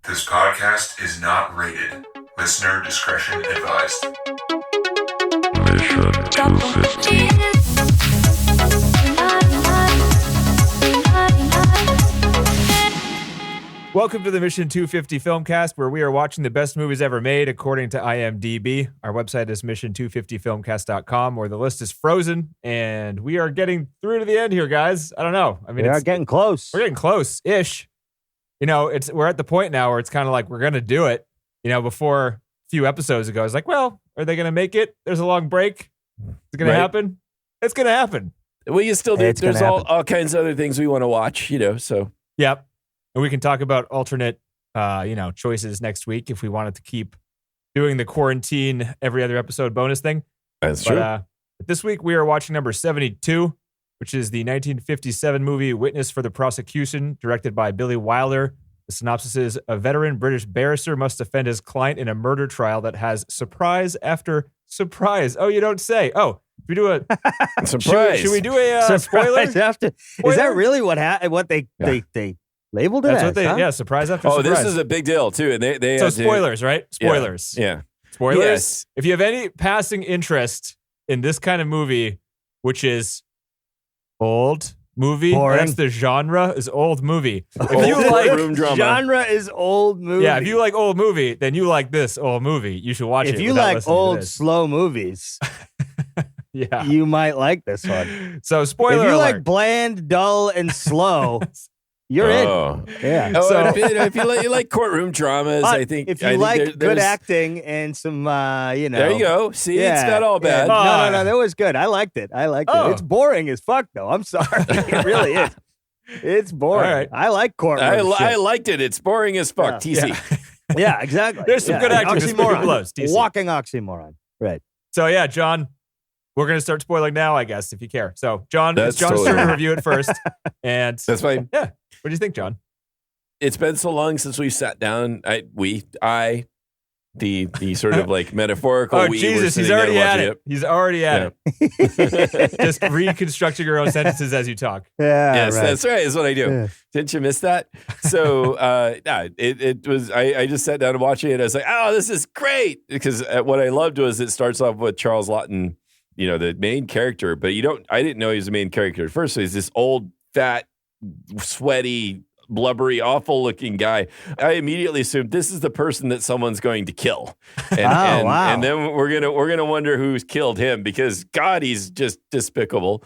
This podcast is not rated. Listener discretion advised. Mission 250. Welcome to the Mission 250 Filmcast, where we are watching the best movies ever made according to IMDb. Our website is mission250filmcast.com, where the list is frozen, and we are getting through to the end here, guys. I don't know. I mean, we are getting close. We're getting close-ish. You know, we're at the point now where it's kind of like we're going to do it. You know, before a few episodes ago, I was like, well, are they going to make it? There's a long break. Is it going to happen? It's going to happen. Well, you still do. There's all kinds of other things we want to watch, you know, so. Yep. And we can talk about alternate, choices next week if we wanted to keep doing the quarantine every other episode bonus thing. That's true. But this week we are watching number 72, which is the 1957 movie Witness for the Prosecution, directed by Billy Wilder. The synopsis is: a veteran British barrister must defend his client in a murder trial that has surprise after surprise. Oh, you don't say. Oh, we do a surprise. Should we do a spoiler? After, is that really what they labeled it That's as? what they, huh? yeah, surprise after surprise. Oh, this is a big deal, too. And they so spoilers, right? Spoilers. Yeah. Spoilers. Yes. If you have any passing interest in this kind of movie, which is old movie, Boring. that's the genre, is old movie. If Old you like room drama. Genre is old movie. Yeah, if you like old movie, then you like this old movie. You should watch it. If you without like listening to old, this. slow movies, Yeah. you might like this one. So spoiler If you alert. like bland, dull, and slow, you're in. Yeah. Oh, So- if you like courtroom dramas, But I think if you I think like there's- good acting and some, there you go. See, it's not all bad. Yeah. No, that was good. I liked it. Oh. It's boring as fuck, though. I'm sorry. It really is. It's boring. All right. I like courtroom I shit. liked it. It's boring as fuck. Yeah. TC. Yeah, exactly. There's some good acting. Just Oxymoron. blows, TC. Walking oxymoron. Right. So yeah, John, we're going to start spoiling now, I guess, if you care. So John, That's it's John's totally turn to fine. review it first. And That's fine. yeah, what do you think, John? It's been so long since we sat down. The sort of like metaphorical. Oh, we Jesus, were he's sitting already there at watching it. He's already at it. Just reconstructing your own sentences as you talk. Yeah. Yes, right. that's right. Is what I do. Yeah. Didn't you miss that? So, it was. I just sat down and watched it. I was like, oh, this is great, because what I loved was it starts off with Charles Laughton, you know, the main character. But I didn't know he was the main character at first. So he's this old, fat, sweaty, blubbery, awful-looking guy. I immediately assumed this is the person that someone's going to kill, and wow. and then we're gonna wonder who's killed him, because God, he's just despicable.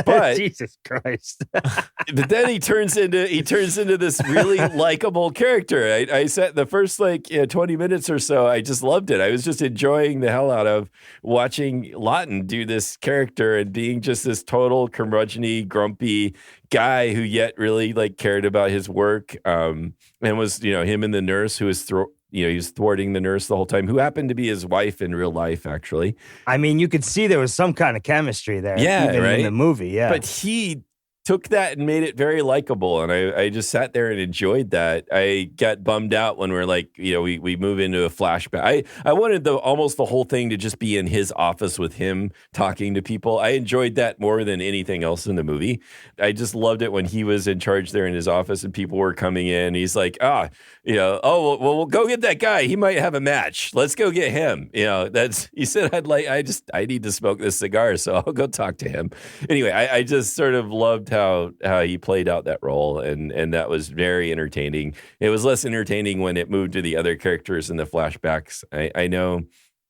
But Jesus Christ. But then he turns into this really likable character. I sat the first 20 minutes or so. I just loved it. I was just enjoying the hell out of watching Laughton do this character and being just this total curmudgeon-y, grumpy guy who yet really cared about his work. And was him and the nurse who was he was thwarting the nurse the whole time, who happened to be his wife in real life, actually. I mean, you could see there was some kind of chemistry there. Yeah, even right? in the movie. Yeah. But he took that and made it very likable, and I just sat there and enjoyed that. I got bummed out when we move into a flashback. I wanted almost the whole thing to just be in his office with him talking to people. I enjoyed that more than anything else in the movie. I just loved it when he was in charge there in his office and people were coming in. He's like, we'll go get that guy. He might have a match. Let's go get him. He said, I need to smoke this cigar, so I'll go talk to him. Anyway, I just sort of loved how he played out that role, and that was very entertaining. It was less entertaining when it moved to the other characters in the flashbacks. I know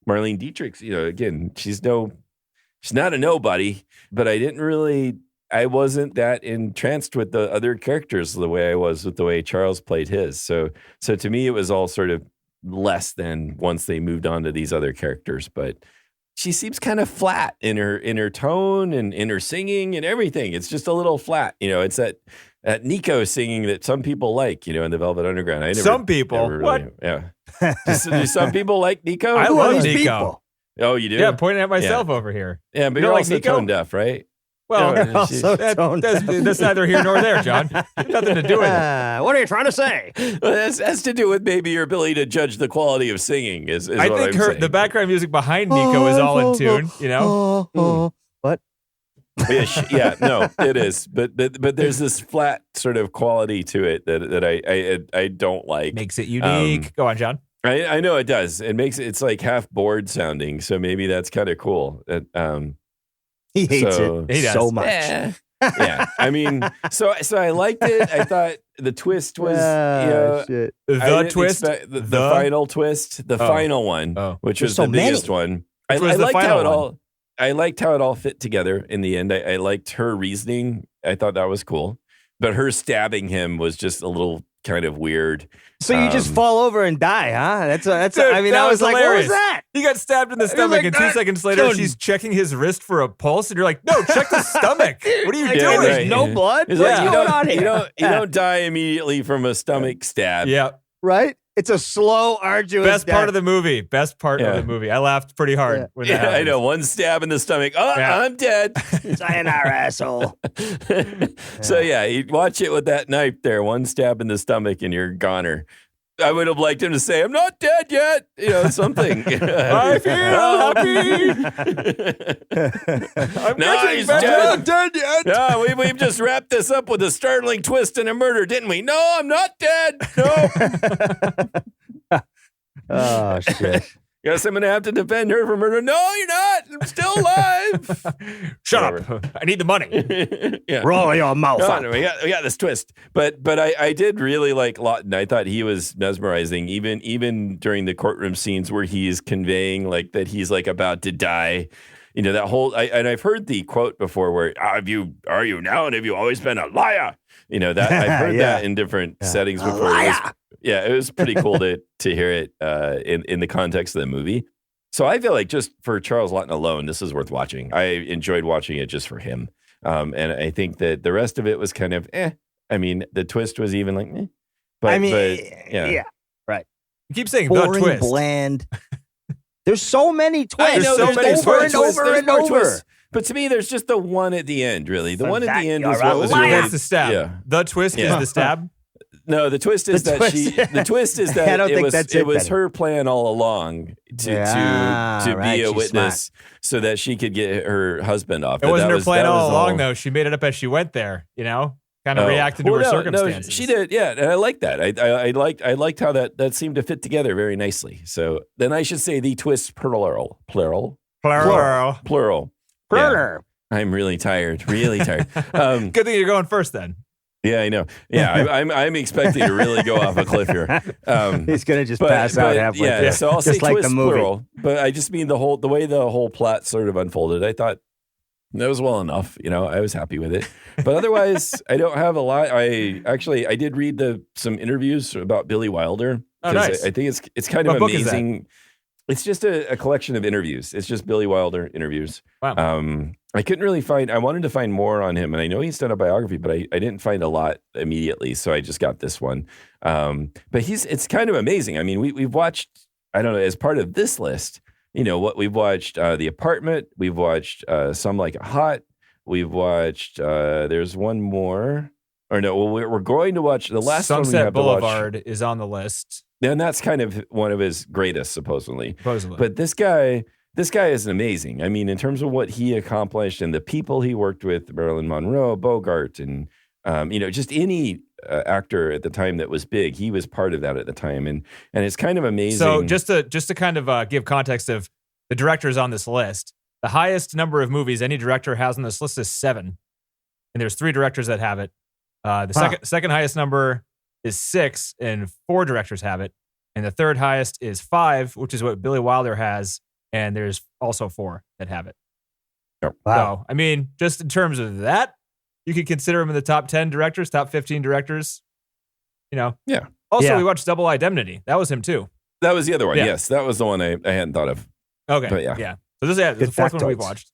Marlene Dietrich, again, she's not a nobody, but I wasn't that entranced with the other characters the way I was with the way Charles played his. So to me, it was all sort of less than once they moved on to these other characters, but she seems kind of flat in her tone and in her singing and everything. It's just a little flat. It's that Nico singing that some people like, in the Velvet Underground. Some people? Really, what? Yeah. Do some people like Nico? I Who are love these Nico. people? Oh, you do? Yeah, pointing at myself over here. Yeah, but You you're don't like also Nico? tone deaf, right? Well, Yeah, Also tone deaf. that's neither here nor there, John. Nothing to do with it. What are you trying to say? Well, that has to do with maybe your ability to judge the quality of singing. Is I what think I'm saying. the background music behind Nico is all in tune. What? No, it is. But there's this flat sort of quality to it that I don't like. Makes it unique. Go on, John. I know it does. It makes it's like half bored sounding. So maybe that's kind of cool. He hates it so much. Yeah. I mean, so I liked it. I thought the twist was, shit. The twist, the final twist, the final one, which There's was so the biggest many. one. Which was the final one? I liked how it all fit together in the end. I liked her reasoning. I thought that was cool, but her stabbing him was just a little kind of weird. So you just fall over and die, huh? That's. Dude, I mean, that I was like, hilarious. what was that? He got stabbed in the stomach, and 2 seconds later, she's checking his wrist for a pulse, and you're like, "No, check the stomach. What are you doing? There's no blood. It's What's like, going on here? You don't die immediately from a stomach stab. Yeah, Right? It's a slow, arduous. best part of the movie. Best part of Yeah. the movie. I laughed pretty hard when that Yeah, I happened. know. One stab in the stomach. Oh, Yeah. I'm dead. Sayonara, asshole. So yeah, you watch it with that knife there. One stab in the stomach and you're goner. I would have liked him to say, "I'm not dead yet." You know, something. I feel happy. I'm No, getting he's better. dead. Not dead yet. No, we've just wrapped this up with a startling twist and a murder, didn't we? No, I'm not dead. No. Oh, shit. Guess I'm going to have to defend her for murder. No, you're not. I'm still alive. Shut up. I need the money. Yeah. Roll your mouth No, up. no, we got this twist. But I did really like Laughton. I thought he was mesmerizing, even during the courtroom scenes where he's conveying like that he's like about to die. You know, that whole and I've heard the quote before where are you now and have you always been a liar? You know, that I've heard that in different settings before. It was pretty cool to hear it in the context of the movie. So I feel like just for Charles Laughton alone, this is worth watching. I enjoyed watching it just for him. And I think that the rest of it was kind of I mean, the twist was even like But yeah. Right. You keep saying Boring, the twist. bland. There's so many twists. I know, There's there's over twists. and over There's and more over. twists. But to me, there's just the one at the end, really. The For one at that, the end you're is a what was liar. really That's the stab. Yeah. The twist Yeah. is the stab. No, the twist is The that twist. the twist is that I don't it think was that's it it, was Benny. her plan all along to Right, be a she's witness so that she could get her husband off. It wasn't That her was- plan that all was along, though. She made it up as she went there, you know? Kind of reacting to her circumstances. No, she did, yeah, and I like that. I liked how that seemed to fit together very nicely. So then I should say the twist plural. Plural. Yeah. I'm really tired. Good thing you're going first then. Yeah, I know. Yeah, I'm expecting to really go off a cliff here. He's gonna just pass out halfway yeah, through. so I'll say just like twist the movie. plural, but I just mean the way the whole plot sort of unfolded. I thought that was well enough. You know, I was happy with it. But otherwise, I don't have a lot. I did read some interviews about Billy Wilder. Oh, nice. I think it's kind What of book is that? amazing. It's just a collection of interviews. It's just Billy Wilder interviews. Wow. I couldn't really I wanted to find more on him, and I know he's done a biography, but I didn't find a lot immediately, so I just got this one. But it's kind of amazing. I mean, we've watched, I don't know, as part of this list, you know, what we've watched, The Apartment, we've watched Some Like It Hot, we've watched, there's one more, or no, well, we're going to watch, the last one we Sunset have to watch. Boulevard is on the list. And that's kind of one of his greatest, supposedly. Supposedly. But this guy is amazing. I mean, in terms of what he accomplished and the people he worked with, Marilyn Monroe, Bogart, and you know, just any actor at the time that was big, he was part of that at the time, and it's kind of amazing. So just to kind of give context of the directors on this list, the highest number of movies any director has on this list is 7, and there's 3 directors that have it. The second highest number is 6, and 4 directors have it, and the third highest is 5, which is what Billy Wilder has, and there's also 4 that have it. Wow. So, I mean, just in terms of that, you could consider him in the top 10 directors, top 15 directors. You know. Yeah. Also, we watched Double Indemnity. That was him too. That was the other one. Yeah. Yes, that was the one I hadn't thought of. Okay. But yeah. So this is the fourth one we've factoids. watched.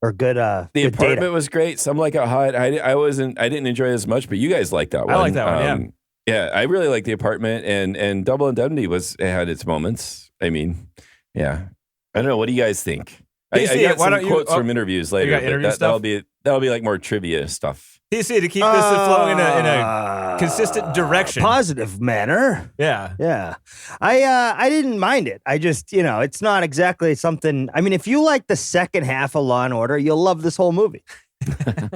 Or good. The good Apartment data. was great. Some Like It Hot. I didn't enjoy it as much, but you guys liked that one. I like that one. Yeah, I really like The Apartment, and Double Indemnity had its moments. I mean, yeah. I don't know. What do you guys think? I PC, got why some don't you- quotes from interviews later. got but interview that'll stuff? be like more trivia stuff. PC, to keep this flowing in a consistent direction. Positive manner. Yeah. Yeah. I didn't mind it. I just, you know, it's not exactly something. I mean, if you like the second half of Law and Order, you'll love this whole movie.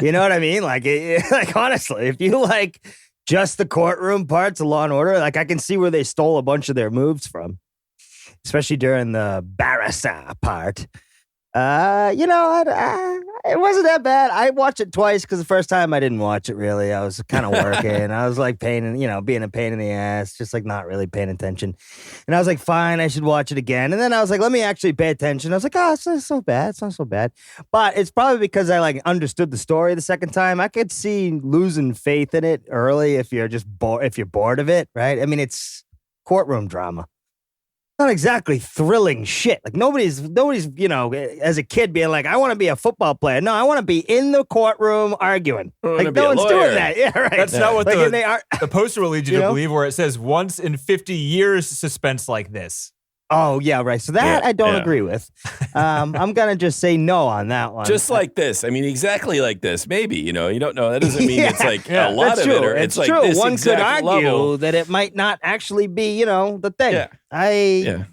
You know what I mean? Like, like honestly, if you like just the courtroom parts of Law and Order, like I can see where they stole a bunch of their moves from, especially during the barrister part. It wasn't that bad. I watched it twice because the first time I didn't watch it really. I was kind of working. I was like being a pain in the ass, just like not really paying attention. And I was like, fine, I should watch it again. And then I was like, let me actually pay attention. I was like, oh, it's not so bad. It's not so bad. But it's probably because I like understood the story the second time. I could see losing faith in it early if you're just if you're bored of it, right? I mean, it's courtroom drama. Not exactly thrilling shit. Like nobody's, as a kid being like, I want to be a football player. No, I want to be in the courtroom arguing. Like no one's doing that. Yeah, right. That's not what the poster will lead you to believe, where it says once in 50 years suspense like this. Oh, yeah, right. So that I don't agree with. I'm going to just say no on that one. Just like this. I mean, exactly like this. Maybe, you don't know. That doesn't mean it's like a lot of true. it. Or it's like true. this One could argue level. that it might not actually be, the thing.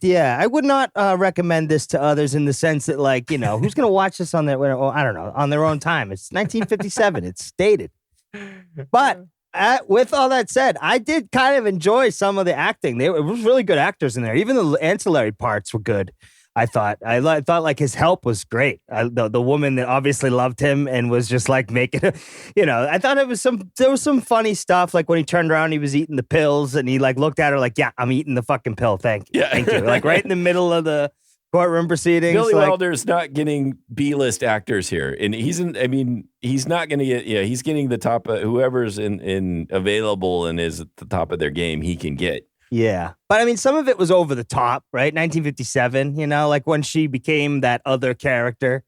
Yeah. I would not recommend this to others in the sense that, like, who's going to watch this on their, I don't know, on their own time. It's 1957. It's dated. But with all that said, I did kind of enjoy some of the acting. It was really good actors in there. Even the ancillary parts were good. I thought like his help was great. The woman that obviously loved him and was just like making, I thought there was some funny stuff. Like when he turned around, he was eating the pills and he like looked at her like, yeah, I'm eating the fucking pill. Thank you. Like right in the middle of the courtroom proceedings. Billy Wilder's not getting B-list actors here, and he's not going to get. Yeah, he's getting the top. Whoever's in available and is at the top of their game, he can get. Yeah, but I mean, some of it was over the top, right? 1957, like when she became that other character,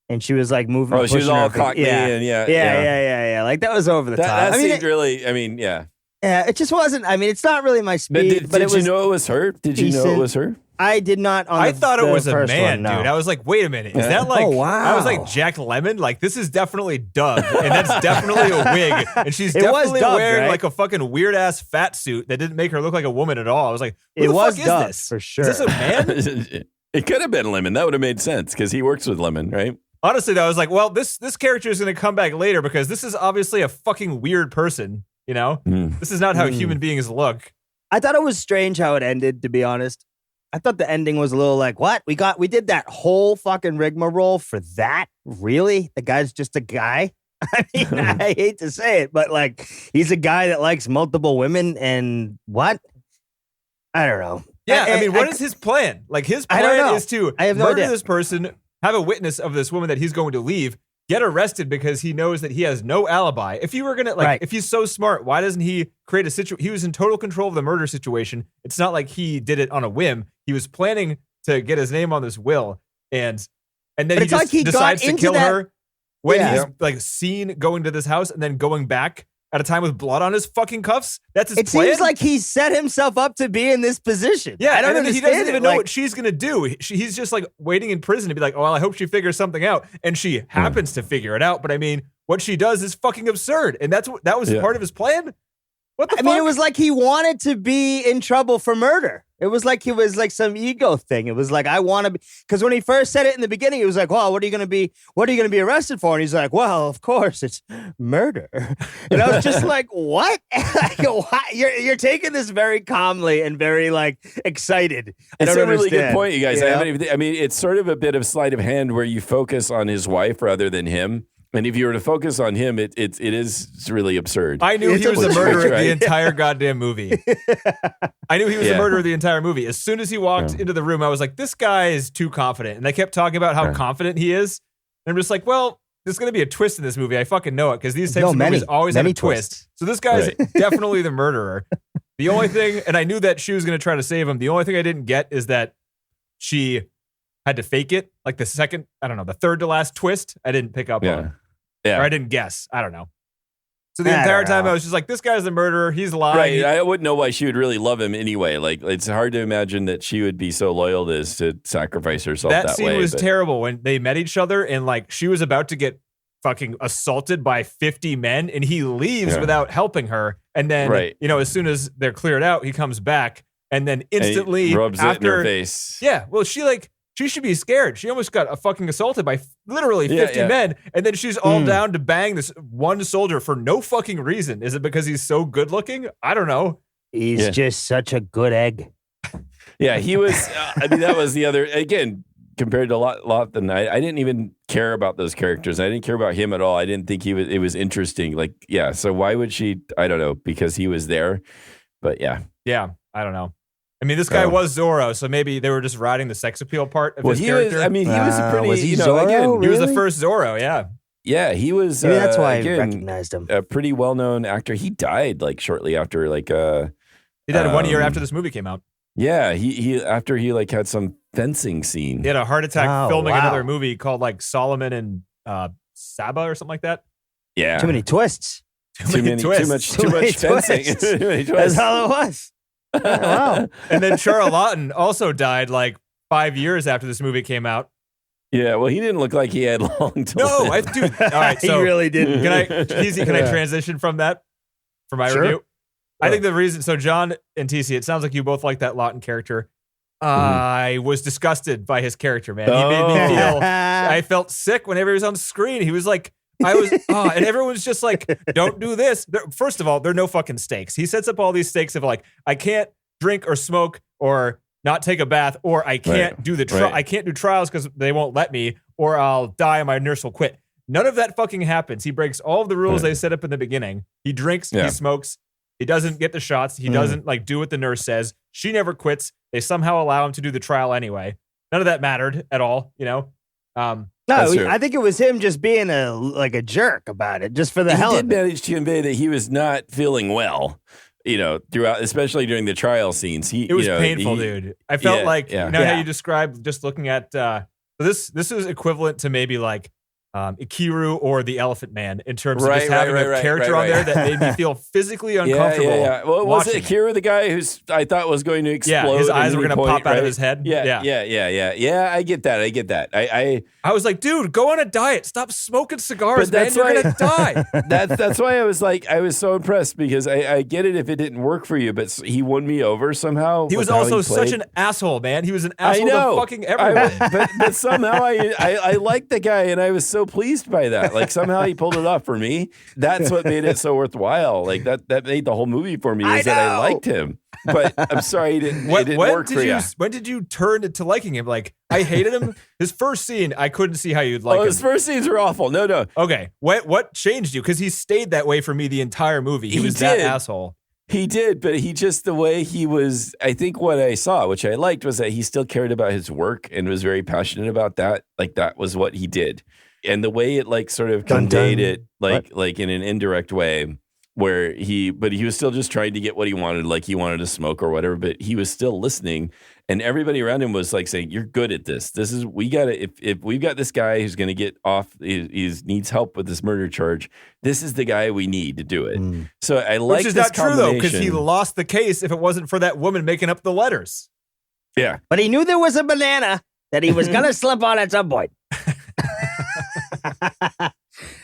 and she was like moving. Oh, she was all cockney and yeah. Like that was over the top. That seemed really. I mean, yeah. Yeah, it just wasn't. I mean, it's not really my speed. Did you know it was her? Did you know it was her? I did not. I thought it was a man, one, no. dude. I was like, wait a minute. Is that like, I was like, Jack Lemmon? Like, this is definitely Doug. And that's definitely a wig. And she's definitely Doug, wearing right? like a fucking weird ass fat suit that didn't make her look like a woman at all. I was like, who the fuck is Doug, this? for sure. Is this a man? It could have been Lemon. That would have made sense because he works with Lemon, right? Honestly, though, I was like, well, this character is going to come back later because this is obviously a fucking weird person. This is not how human beings look. I thought it was strange how it ended, to be honest. I thought the ending was a little like, what? We did that whole fucking rigmarole for that? Really? The guy's just a guy? I mean, I hate to say it, but like, he's a guy that likes multiple women and what? I don't know. Yeah, I mean, what is his plan? Like, his plan is to murder this person, have a witness of this woman that he's going to leave, get arrested because he knows that he has no alibi. If you were going to, if he's so smart, why doesn't he create a situation? He was in total control of the murder situation. It's not like he did it on a whim. He was planning to get his name on this will. And then he just decides to kill her when he's like seen going to this house and then going back at a time with blood on his fucking cuffs. That's his plan. It seems like he set himself up to be in this position. Yeah, I don't understand. He doesn't even know what she's going to do. He's just like waiting in prison to be like, oh, well, I hope she figures something out. And she happens to figure it out. But I mean, what she does is fucking absurd. And that was part of his plan? What the fuck? I mean, it was like he wanted to be in trouble for murder. It was like he was like some ego thing. It was like, I want to be, because when he first said it in the beginning, he was like, well, what are you going to be arrested for? And he's like, well, of course, it's murder. And I was just like, what? Like, what? You're taking this very calmly and very like excited. It's a really good point, you guys. I mean, it's sort of a bit of sleight of hand where you focus on his wife rather than him. And if you were to focus on him, it is really absurd. I knew he was the murderer of the entire goddamn movie. I knew he was the murderer of the entire movie. As soon as he walked into the room, I was like, this guy is too confident. And they kept talking about how confident he is. And I'm just like, well, there's going to be a twist in this movie. I fucking know it because these types of movies always have a twist. So this guy's definitely the murderer. The only thing, and I knew that she was going to try to save him. The only thing I didn't get is that she had to fake it. Like the third to last twist, I didn't pick up on. Yeah. Or I didn't guess. I don't know. So the entire time I was just like, this guy's the murderer. He's lying. Right. I wouldn't know why she would really love him anyway. Like, it's hard to imagine that she would be so loyal to sacrifice herself that way. That scene was terrible when they met each other and like she was about to get fucking assaulted by 50 men and he leaves without helping her. And then, as soon as they're cleared out, he comes back and then instantly and he rubs it in her face. Yeah. Well, she she should be scared. She almost got fucking assaulted by literally 50 Yeah. men, and then she's all down to bang this one soldier for no fucking reason. Is it because he's so good looking? I don't know. He's just such a good egg. Yeah, he was. I mean, that was the other. Again, compared to Laughton, I didn't even care about those characters. I didn't care about him at all. I didn't think it was interesting. Like, yeah. So why would she? I don't know, because he was there. But yeah. Yeah, I don't know. I mean, this guy was Zorro, so maybe they were just riding the sex appeal part of his character. Was, I mean, he was a pretty. Was he Zorro, again, he was the first Zorro. Yeah. Yeah, he was. Maybe that's why again, I recognized him. A pretty well-known actor. He died like shortly after, like. He died 1 year after this movie came out. Yeah, he after he like had some fencing scene. He had a heart attack filming another movie called like Solomon and Saba or something like that. Yeah, Too many twists. Too much fencing. Too many twists. That's all it was. Wow. And then Charles Laughton also died like 5 years after this movie came out. Yeah, well, he didn't look like he had long to live. Dude. All right, so He really didn't. Can I transition from that for my review? I think the reason, so John and TC, it sounds like you both like that Laughton character. I was disgusted by his character, man. He made me feel, I felt sick whenever he was on screen. He was like, and everyone's just like, don't do this. First of all, there are no fucking stakes. He sets up all these stakes of like, I can't drink or smoke or not take a bath, or I can't do I can't do trials because they won't let me, or I'll die and my nurse will quit. None of that fucking happens. He breaks all of the rules they set up in the beginning. He drinks, he smokes. He doesn't get the shots. He doesn't like do what the nurse says. She never quits. They somehow allow him to do the trial anyway. None of that mattered at all, you know? No, I think it was him just being a jerk about it, just for the hell of it. He did manage to convey that he was not feeling well, you know, throughout, especially during the trial scenes. It was painful, dude. I felt like, you know how you described just looking at, this is equivalent to maybe like, Ikiru or the Elephant Man in terms of just having a character on there that made me feel physically uncomfortable. Yeah. Well, was it Ikiru, the guy who's I thought was going to explode? Yeah, his eyes were going to pop out of his head. Yeah. I get that. I was like, dude, go on a diet. Stop smoking cigars, man. You're going to die. That's why I was so impressed, because I get it if it didn't work for you, but he won me over somehow. He was also such an asshole, man. He was an asshole to fucking everyone. But somehow I liked the guy, and I was so pleased by that. Like, somehow he pulled it off for me. That's what made it so worthwhile. Like, that made the whole movie for me, is that I liked him. But I'm sorry it didn't work for you. When did you turn to liking him? Like, I hated him. His first scene, I couldn't see how you'd like him. His first scenes were awful. No. Okay. What changed you? Because he stayed that way for me the entire movie. He was that asshole. He did, but he just, the way he was, I think what I saw, which I liked, was that he still cared about his work and was very passionate about that. Like, that was what he did. And the way it like sort of conveyed it, like in an indirect way, where he was still just trying to get what he wanted, like he wanted to smoke or whatever, but he was still listening, and everybody around him was like saying, "You're good at this. If we've got this guy who's going to get off, he needs help with this murder charge. This is the guy we need to do it." So I like, which is not true though, because he lost the case if it wasn't for that woman making up the letters. Yeah, but he knew there was a banana that he was going to slip on at some point.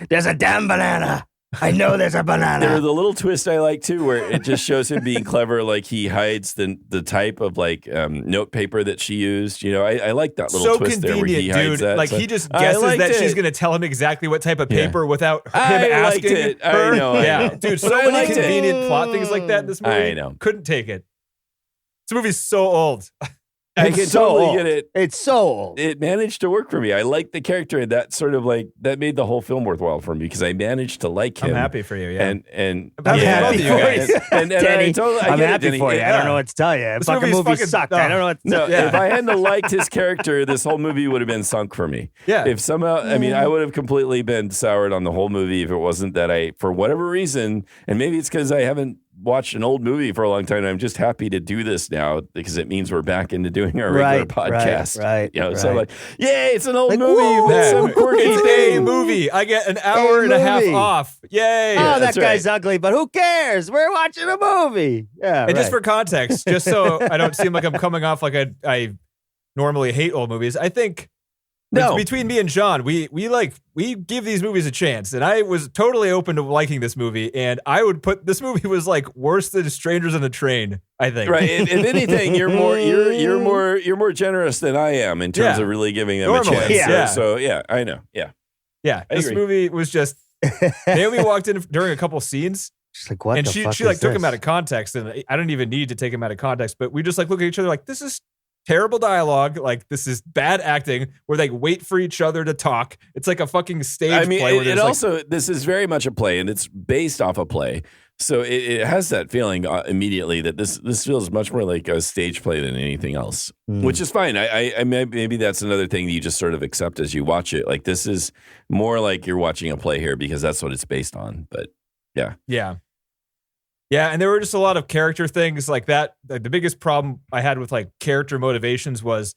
There's a damn banana. I know there's a banana. There was a little twist I like too, where it just shows him being clever. Like, he hides the type of like note paper that she used. You know, I like that little twist there where he hides that. Like, he just guesses that she's going to tell him exactly what type of paper without him asking her. I know. Yeah, dude, so many convenient plot things like that in this movie. I know. Couldn't take it. This movie's so old. I can totally get it. It's so old. It managed to work for me. I liked the character, and that sort of like that made the whole film worthwhile for me, because I managed to like him. I'm happy for you, yeah. And I'm happy for you guys. Danny, I'm happy for you. I don't know what to tell you. This fucking movie sucked. I don't know what to tell you. If I hadn't liked his character, this whole movie would have been sunk for me. Yeah. If somehow, I would have completely been soured on the whole movie if it wasn't that I, for whatever reason, and maybe it's because I haven't watched an old movie for a long time, and I'm just happy to do this now, because it means we're back into doing our regular podcast. Right. You know, so I'm like, yay, it's an old movie with some quirky It's a movie. I get an hour and a half off. Yay. Oh, that guy's ugly, but who cares? We're watching a movie. Yeah. And just for context, just so I don't seem like I'm coming off like I normally hate old movies, I think No. Between me and John, we give these movies a chance, and I was totally open to liking this movie, and I would put this movie was like worse than Strangers on a Train, I think. Right. If anything, you're more generous than I am in terms of really giving them a chance. Yeah. So yeah, I know. Yeah. Yeah. I This agree. movie was just Naomi walked in during a couple scenes, She's like, what and the she fuck like is took this? him out of context, and I don't even need to take him out of context, but we just like look at each other like, this is terrible dialogue. Like, this is bad acting where they wait for each other to talk. It's like a fucking stage I mean, play. Where it there's also, this is very much a play, and it's based off a play. So it has that feeling immediately that this feels much more like a stage play than anything else, which is fine. I maybe that's another thing that you just sort of accept as you watch it. Like, this is more like you're watching a play here because that's what it's based on. But yeah. Yeah, and there were just a lot of character things like that. The biggest problem I had with like character motivations was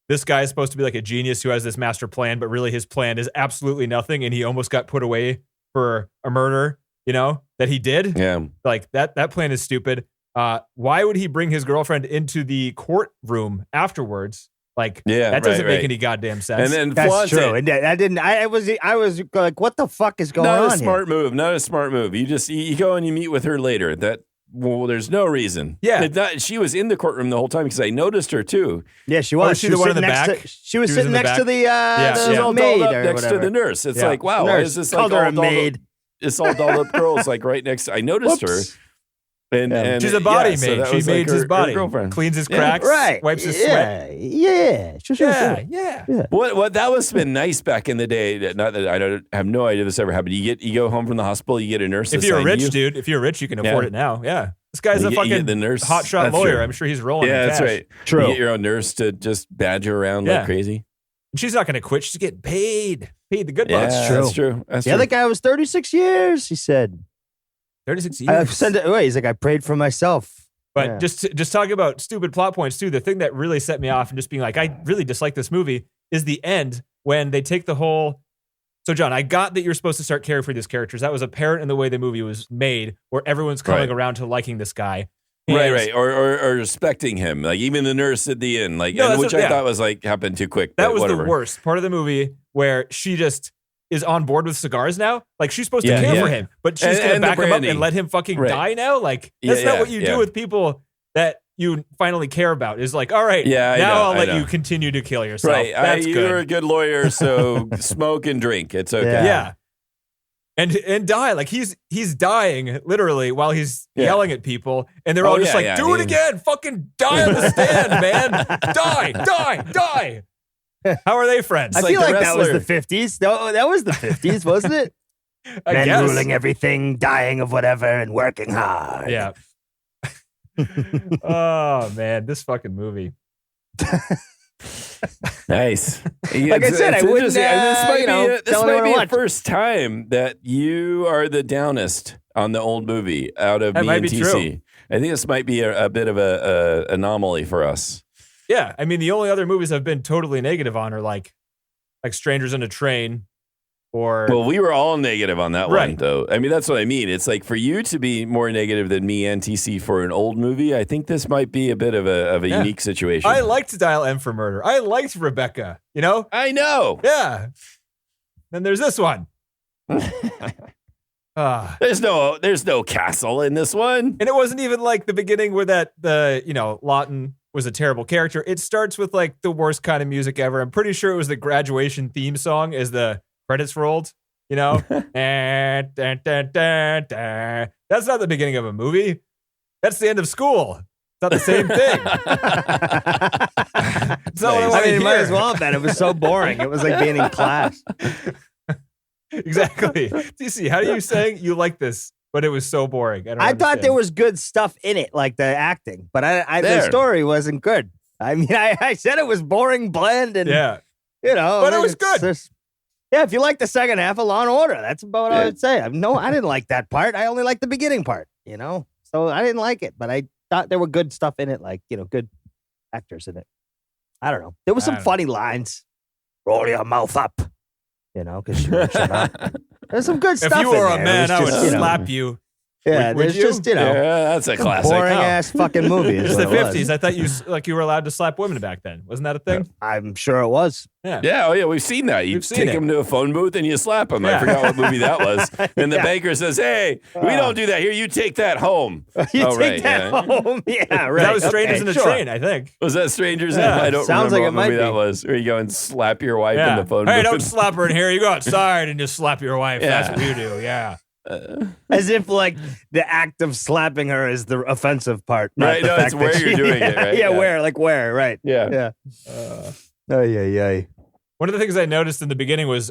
this guy is supposed to be like a genius who has this master plan, but really his plan is absolutely nothing, and he almost got put away for a murder, that he did. Yeah. Like that plan is stupid. Why would he bring his girlfriend into the courtroom afterwards? Like, that doesn't make any goddamn sense. And then That's flaunt true. it. And I didn't. I was like, what the fuck is going on? Not a smart move. Not a smart move. You just you go and you meet with her later. There's no reason. Yeah. She was in the courtroom the whole time because I noticed her too. Yeah, she was. Was she the one in the back? She was sitting in the next back? to the Yeah. the Dolled maid up or next whatever. to the nurse. It's Yeah. like, wow, why is this like Called her all a dolled up? maid. It's all dolled up girls like right next. I noticed Whoops. her. And She's a body yeah, so maid. that She was, like, maids his her body, girlfriend. cleans his Yeah. cracks, Right. wipes his sweat. Yeah. Sure. Yeah. What that must have been nice back in the day. Not that I have no idea this ever happened. You go home from the hospital, you get a nurse. If you're assigned to rich, you. dude, if you're rich, you can afford it now. Yeah. This guy's You a get- you fucking get the nurse. hotshot That's lawyer. true. I'm sure he's rolling Yeah, in that's cash. right. True. You get your own nurse to just badger around Yeah. like crazy. And she's not going to quit. She's getting paid the good Yeah, bucks. that's true. That's The true. other guy was 36 years. He said. 36 I years. sent it away. He's like, I prayed for myself. But Yeah. just talking about stupid plot points too, the thing that really set me off and just being like, I really dislike this movie is the end when they take the whole. So John, I got that you're supposed to start caring for these characters. That was apparent in the way the movie was made, where everyone's coming around to liking this guy. And Right. Or respecting him. Like even the nurse at the end, like No, that's which what- I yeah. thought was like happened too quick. That but was whatever. the worst part of the movie where she just is on board with cigars now. Like she's supposed to Yeah, care yeah. for him, but she's going to And the back him up branding. and let him fucking Right. die now. Like that's not Yeah, what you yeah. do with people that you finally care about. Is like, all right, Yeah, I now know, I'll I let know. you continue to kill yourself. Right. That's You're good. a good lawyer, so smoke and drink. It's okay. Yeah. And die. Like he's dying literally while he's Yeah. yelling at people. And they're Oh, all just yeah, like, yeah. do it again. Fucking die on the stand, man. Die. How are they friends? I like feel the like that was wrestler. the 50s. No, that was the 50s, wasn't it? I Men guess. ruling everything, dying of whatever, and working hard. Yeah. Oh man, this fucking movie. Nice. Like I said, I wouldn't, interesting. This might tell anyone be to the watch. first time that you are the downest on the old movie out of That me might and be TC. true. I think this might be a bit of a anomaly for us. Yeah, I mean the only other movies I've been totally negative on are like Strangers on a Train, or Well, we were all negative on that one, Right. though. I mean, that's what I mean. It's like for you to be more negative than me and TC for an old movie, I think this might be a bit of a Yeah. unique situation. I liked Dial M for Murder. I liked Rebecca. You know? I know. Yeah. Then there's this one. There's no castle in this one. And it wasn't even like the beginning where Laughton was a terrible character. It starts with like the worst kind of music ever. I'm pretty sure it was the graduation theme song as the credits rolled, That's not the beginning of a movie. That's the end of school. It's not the same thing. It's not what I I want mean, to it might hear. as well have been. It was so boring. It was like being in class. Exactly. DC, how are you saying you like this, but it was so boring? I thought there was good stuff in it, like the acting, but the There. story wasn't good. I mean, I said it was boring, bland, and Yeah. but it was good. Yeah, if you like the second half of Law and Order, that's about what I would say. I didn't like that part. I only liked the beginning part, So I didn't like it, but I thought there were good stuff in it, like, good actors in it. I don't know. There was I some don't funny lines. Roll your mouth up, because she won't shut up. There's some good If stuff you were in a there. It man, was I would just, slap you. Yeah, Would there's you? just, Yeah, that's a classic. boring ass fucking movie. is It's the what it was. 50s. I thought you were allowed to slap women back then. Wasn't that a thing? I'm sure it was. Yeah. Yeah, oh yeah, we've seen that. You We've seen take it. him to a phone booth and you slap him. Yeah. I forgot what movie that was. And the Yeah. banker says, "Hey, we don't do that here. You take that home." You Oh, take right, that yeah. home. Yeah, right. That was Strangers Okay, in the sure. Train, I think. Was that Strangers? Yeah. I don't Sounds remember like it what might movie that be. was. Where you go and slap your wife in the phone Hey, booth. don't slap her in here. You go outside and just slap your wife. Yeah. That's what you do. Yeah. As if like the act of slapping her is the offensive part. Not Right, the no, fact it's where that you're doing it, right? Yeah, Yeah. where, right. Yeah. Yeah. Oh, yeah. One of the things I noticed in the beginning was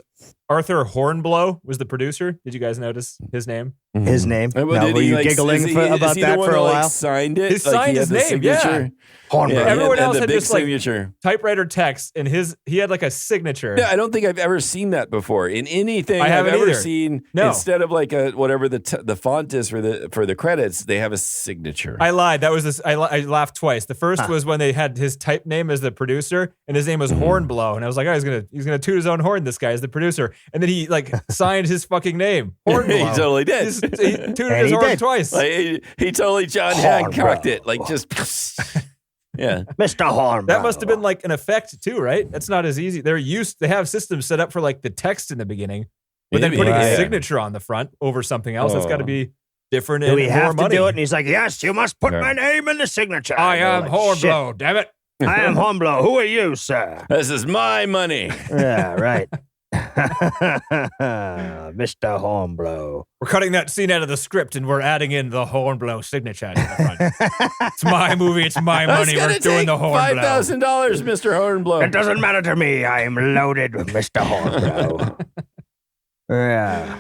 Arthur Hornblow was the producer. Did you guys notice his name? His name. And Now, did were he, you like, giggling is he- about is he that the one for a who, while? Like, signed it. He Like, signed he his had the name, yeah. signature. Hornblow. Yeah, Everyone and else the had big just, like, signature. Typewriter text, and he had like a signature. Yeah, I don't think I've ever seen that before in anything I I've haven't ever either. seen. No. Instead of like whatever the font is for the credits, they have a signature. I lied. That was this. I laughed twice. The first was when they had his type name as the producer, and his name was Hornblow, and I was like, oh, he's gonna toot his own horn. This guy is the producer, and then he like signed his fucking name, Hornblow. He totally did. He tooted And his he horn did. twice. Like, he totally John Hancocked it. Like just yeah. Mr. Hornblow. That must have been like an effect too, right? That's not as easy. They have systems set up for like the text in the beginning, but then Maybe, putting a yeah. signature on the front over something else, that's got to be different Do and we more have to money. do it? And he's like, yes, you must put Yeah. my name in the signature. I And am we're like, Hornblow, damn it. "Shit, I am Hornblow. Who are you, sir? This is my money. Yeah, right. Mr. Hornblow. We're cutting that scene out of the script and we're adding in the Hornblow signature to the front. It's my movie, it's my That's money. gonna We're doing take the Hornblow. $5,000, Mr. Hornblow. It doesn't matter to me. I am loaded with Mr. Hornblow. Yeah.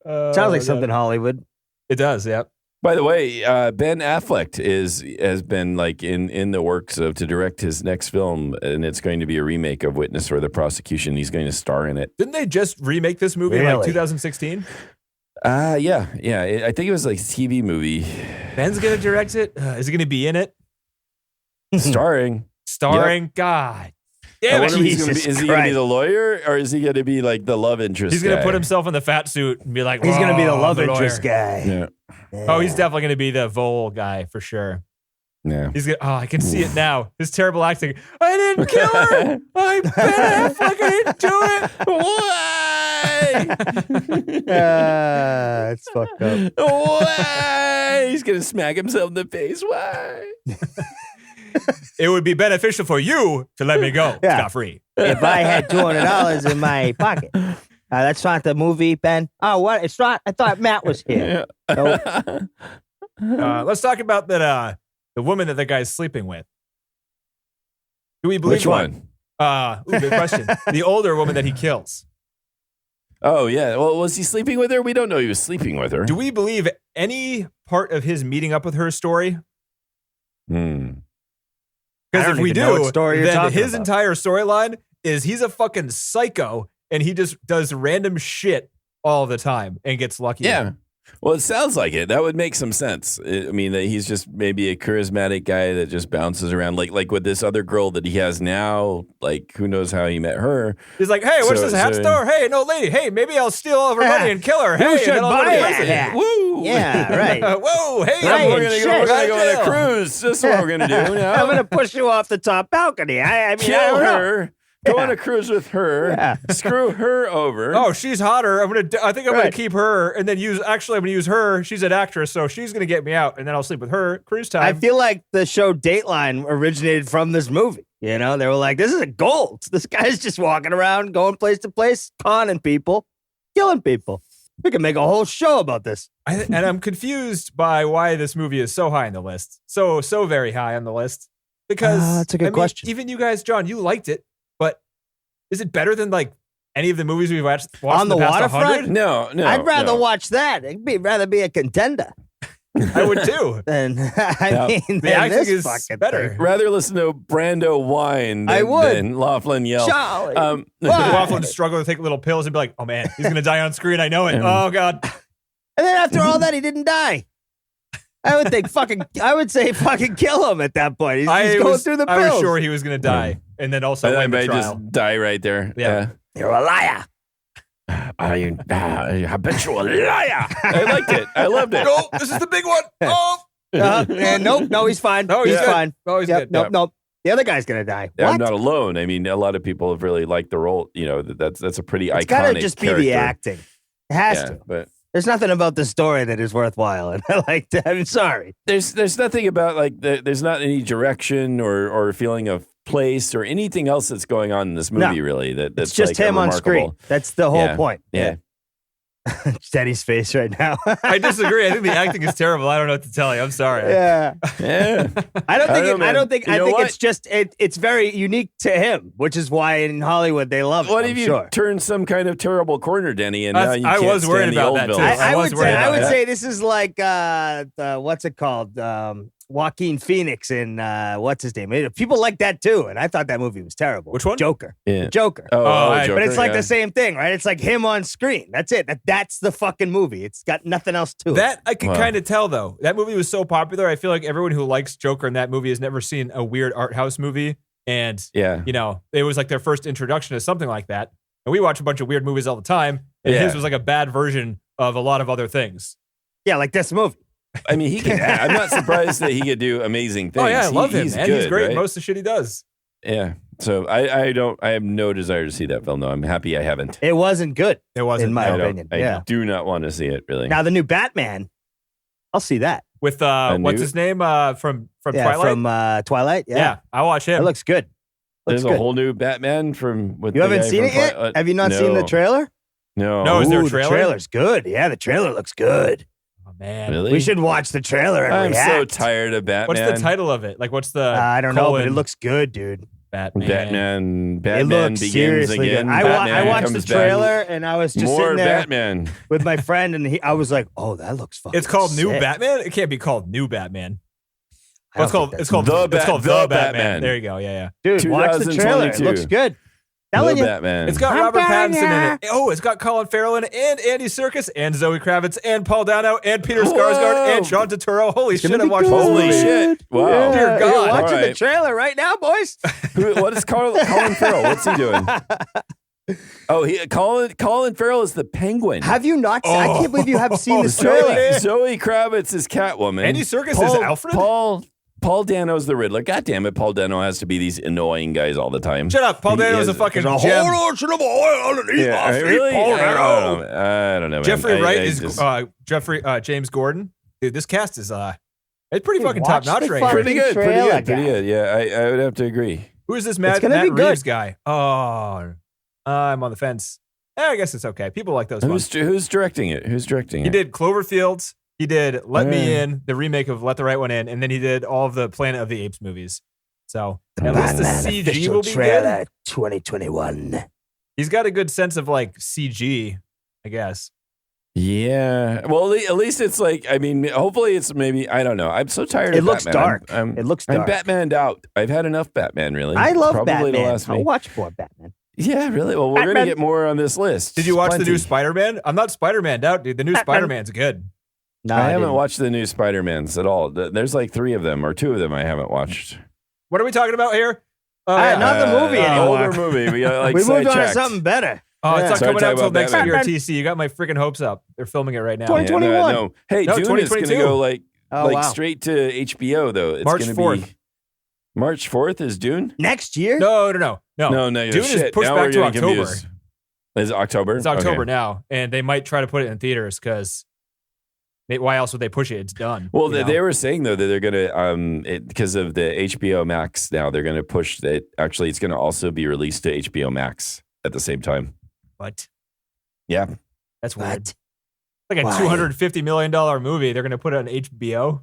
Sounds like something Hollywood. It does, yeah. By the way, Ben Affleck has been like in the works to direct his next film, and it's going to be a remake of Witness for the Prosecution. He's going to star in it. Didn't they just remake this movie in like Really? 2016? Yeah. I think it was like a TV movie Ben's going to direct it? Is he going to be in it? starring. Starring? God. I Damn wonder it. if he's gonna be, Jesus is he going to be Christ. the lawyer or is he going to be like the love interest? He's going to guy? put himself in the fat suit and be like, He's going to be the "Whoa, love I'm the interest lawyer." guy. Yeah. Oh, he's definitely going to be the Vole guy for sure. Yeah. He's gonna, I can see it now. His terrible acting. I didn't kill her. I bet I didn't do it. Why? It's fucked up. Why? He's going to smack himself in the face. Why? It would be beneficial for you to let me go Yeah. scot free. If I had $200 in my pocket. That's not the movie, Ben. Oh, what? It's not. I thought Matt was here. Nope. Let's talk about that. The woman that the guy's sleeping with. Do we believe Which one? Good question. The older woman that he kills. Oh, yeah. Well, was he sleeping with her? We don't know he was sleeping with her. Do we believe any part of his meeting up with her story? Hmm. I Because don't if we even know do, what story you're then talking his about. entire storyline is he's a fucking psycho and he just does random shit all the time and gets lucky. Yeah. Well, it sounds like it. That would make some sense. I mean, that he's just maybe a charismatic guy that just bounces around, like with this other girl that he has now. Like, who knows how he met her? He's like, hey, what's So- this hat so- store? Hey, no lady. Hey, maybe I'll steal all of her money and kill her. You Hey, should and then I'll go buy to that prison. hat. Woo! Yeah, right. Whoa, hey, Right, I'm We're shit. gonna go on a jail. cruise. This is what we're gonna do. Now. I'm going to push you off the top balcony. I mean, I kill don't know. her. Go Yeah. on a cruise with her. Yeah. Screw her over. Oh, she's hotter. I think I'm gonna Right. keep her, and then I'm gonna use her. She's an actress, so she's gonna get me out, and then I'll sleep with her. Cruise time. I feel like the show Dateline originated from this movie. You know, they were like, this is a gold. This guy's just walking around, going place to place, conning people, killing people. We can make a whole show about this. and I'm confused by why this movie is so high on the list, so very high on the list. Because That's a good question. Even you guys, John, you liked it, but is it better than like any of the movies we've watched On in the the past waterfront? 100? No. I'd rather no. watch that. Rather be a contender I would too. than, Yeah. I mean, The than acting this is fucking better. thing. Rather listen to Brando whine I than, would. than Laughlin yell. Charlie. Waffle would struggle to take little pills and be like, "Oh man, he's gonna die on screen. I know it. Oh god." And then after all that, he didn't die. I would say fucking kill him at that point. He's going through the pills. I was sure he was gonna die, and then also I win the might trial. just die right there. Yeah. You're a liar. habitual liar. I liked it. I loved it. No, this is the big one. Oh, And no, he's fine. No, he's good. fine. Oh, he's good. Nope. The other guy's gonna die. I'm What? not alone. I mean, a lot of people have really liked the role. You know, that's a pretty It's iconic gotta just be character. the acting. It has Yeah, to. but There's nothing about the story that is worthwhile, and I like that. I'm sorry. there's nothing about like there's not any direction or feeling of place or anything else that's going on in this movie. Really, that's It's just like him on screen. remarkable. That's the whole Yeah. point. Yeah. Teddy's face right now. I disagree. I think the acting is terrible. I don't know what to tell you. I'm sorry. Yeah. Yeah. I don't think. I don't know, I don't man. think. You I know think what? it's just. It's very unique to him, which is why in Hollywood they love it. What I'm if you sure. turn some kind of terrible corner, Denny, and now you I can't was worried stand the about old that, too. villains? I I was would worried say. about I would that. say this is like what's it called? Joaquin Phoenix in what's his name? People like that too, and I thought that movie was terrible. Which one? Joker. Yeah. Joker. I- Joker, But it's like yeah. the same thing, right? It's like him on screen. That's it. That's the fucking movie. It's got nothing else to it. That I can Wow. kind of tell though. That movie was so popular. I feel like everyone who likes Joker in that movie has never seen a weird art house movie, and Yeah. you know it was like their first introduction to something like that. And we watch a bunch of weird movies all the time, and Yeah. his was like a bad version of a lot of other things. Yeah, like this movie. I mean, he can. I'm not surprised that he could do amazing things. Oh yeah, I love him, He's man. good, He's great in right? most of the shit he does. Yeah. So I have no desire to see that film. No, I'm happy I haven't. It wasn't good, It wasn't in my I opinion. don't. I Yeah. do not want to see it. Really. Now the new Batman, I'll see that. with A what's new- his name from Yeah, Twilight. from Twilight. yeah. Yeah, I watch him. it looks good. There's Looks a good. whole new Batman from. With You the haven't guy seen from it yet? Twilight. Have you not seen the No. trailer? No. No, is there a Ooh, trailer? The trailer's good. Yeah, the trailer looks good. Oh man, Really? We should watch the trailer and I'm react. so tired of Batman. what's the title of it? Like, what's the? I don't know, but it colon looks good, dude. Batman. Batman. It Batman looks begins seriously again. good. I Batman watched the comes back. trailer and I was just More sitting there Batman. with my friend, and I was like, "Oh, that looks fucking." It's called New sick. Batman. It can't be called New Batman. I don't It's called. think It's that's- called. The It's called The the Batman. Batman. There you go. Yeah. Dude, watch the trailer. It 2022. looks good. The Telling you. Batman. It's got I'm Robert telling Pattinson ya. in it. Oh, it's got Colin Farrell in it, and Andy Serkis, and Zoe Kravitz, and Paul Dano, and Peter Skarsgård, and Sean Turturro. Holy shit! gonna I'm be watching good. this Holy movie. shit. Wow. Yeah, Dear you're God. watching All the right. trailer right now, boys. What is Colin Farrell? What's he doing? Oh, Colin Farrell is the Penguin. Have you not? I can't believe you haven't seen this trailer. Zoe Kravitz is Catwoman. Andy Serkis is Alfred? Paul Dano's the Riddler. God damn it, Paul Dano has to be these annoying guys all the time. Shut up, Paul He Dano is a is- fucking There's a gem. whole ocean of oil underneath Yeah, my feet, really? Paul I Dano. don't know, man. Jeffrey Wright is just- James Gordon. Dude, this cast is it's pretty Dude, fucking watch top notch the right fucking here. pretty good, trailer, pretty guy. good. Yeah, I would have to agree. Who is this Matt gonna be good. Reeves guy? Oh, I'm on the fence. I guess it's okay. People like those ones. Who's directing it? Who's directing He it? did Cloverfield. He did Let Me Yeah. In, the remake of Let the Right One In, and then he did all of the Planet of the Apes movies. So The at least the Batman CG official will be trailer good. 2021. He's got a good sense of like CG, I guess. Yeah. Well, at least it's like, I mean, hopefully it's maybe, I don't know. I'm so tired It of looks Batman. dark. I'm It looks I'm dark. Batmaned out. I've had enough Batman, really. I love Probably the Batman. last I'll week. watch more Batman. Yeah, really? Well, we're going to Batman. get more on this list. Did you watch the new Plenty. Spider-Man? I'm not Spider-Man out, dude. The new Batman. Spider-Man's good. No, I haven't didn't. watched the new Spider-Mans at all. There's like 3 of them or 2 of them I haven't watched. What are we talking about here? Not the movie anymore. Older movie. We got like we moved on to sidetracked. something better. Oh, it's Yeah. not Sorry, coming out talk until about next Batman. year, TC. You got my freaking hopes up. They're filming it right now. 2021. No. Hey, No, Dune is going to 2022. go like Oh, wow. straight to HBO though. It's March gonna 4th. Be March 4th is Dune? Next year? No. No, Dune shit. is pushed Now back we're to getting October. confused. Is it October? It's October Okay. now, and they might try to put it in theaters because why else would they push it? It's done. Well, you know? they were saying though that they're going to because of the HBO Max now they're going to push that. Actually, it's going to also be released to HBO Max at the same time. What? Yeah, That's weird. What? Like a Why? $250 million movie, they're going to put it on HBO.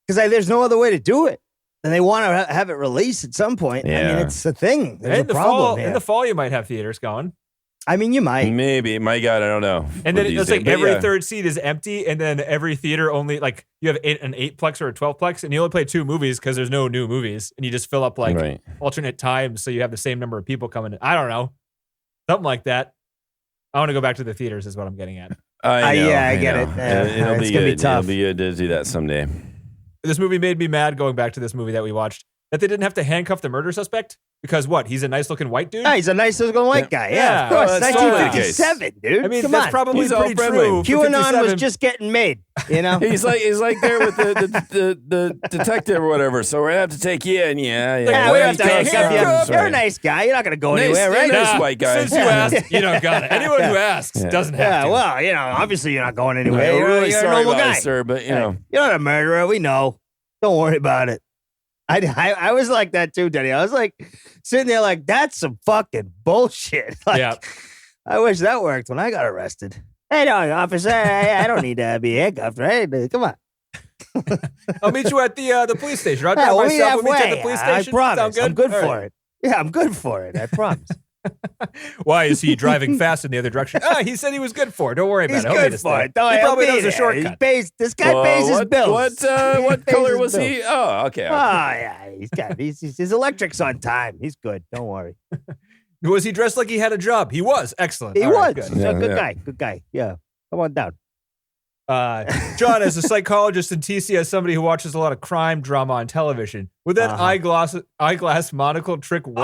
Because there's no other way to do it. And they want to have it released at some point. I Yeah. mean, it's a thing. There's In a the problem fall, here. in the fall, you might have theaters going, I mean, you might. maybe. My God, I don't know. and then what these it's like days- but every yeah. third seat is empty, and then every theater only like you have an 8-plex or a 12-plex, and you only play 2 movies because there's no new movies, and you just fill up like Right. alternate times so you have the same number of people coming in. I don't know, something like that. I want to go back to the theaters, is what I'm getting at. I know, yeah, I get know. it. Yeah, It'll it's be gonna be good. tough. It'll be good to do that someday. This movie made me mad. Going back to this movie that we watched, that they didn't have to handcuff the murder suspect. Because what? He's a nice-looking white dude? Yeah, he's a nice looking white guy. Yeah, of Yeah, course. that's totally the case. 1957, dude. I mean, Come that's on. probably He's all pretty friendly. true. for QAnon was 57. just getting made, you know? He's like there with the detective or whatever. So we're gonna have to take you in. Yeah. Yeah, we Where have to you handcuff come you. from? You're a nice guy. You're not going to go Nice- anywhere, right? nice white guy. Since you asked, you don't got it. Anyone who asks doesn't have Yeah, to. well, you know, obviously you're not going anywhere. We're really you're a sorry normal about guy. it, sir, but you know. You're not a murderer. We know. Don't worry about it. I was like that too, Denny. I was like sitting there like, that's some fucking bullshit. Like, Yeah. I wish that worked when I got arrested. Hey, no, officer, I don't need to be handcuffed, right? Come on. I'll meet you at the police station. I'll Yeah, drive we'll meet myself. We'll meet you at halfway. the police I station. promise. Sound good? I'm good All for right. it. Yeah, I'm good for it. I promise. Why is he driving fast in the other direction? He said he was good for it. Don't worry about He's it. He'll meet good us for there. it. Don't He he'll probably be knows a there. shortcut. This guy pays his bills. What Pays color his was bills. he? Oh, okay. Oh, yeah. His electric's on time. He's good. Don't worry. Was he dressed like he had a job? He was. Excellent. He All right, was. good. He's a good Yeah. guy. Good guy. Yeah. Come on down. John, as a psychologist and TC, as somebody who watches a lot of crime drama on television, would that eyeglass monocle trick work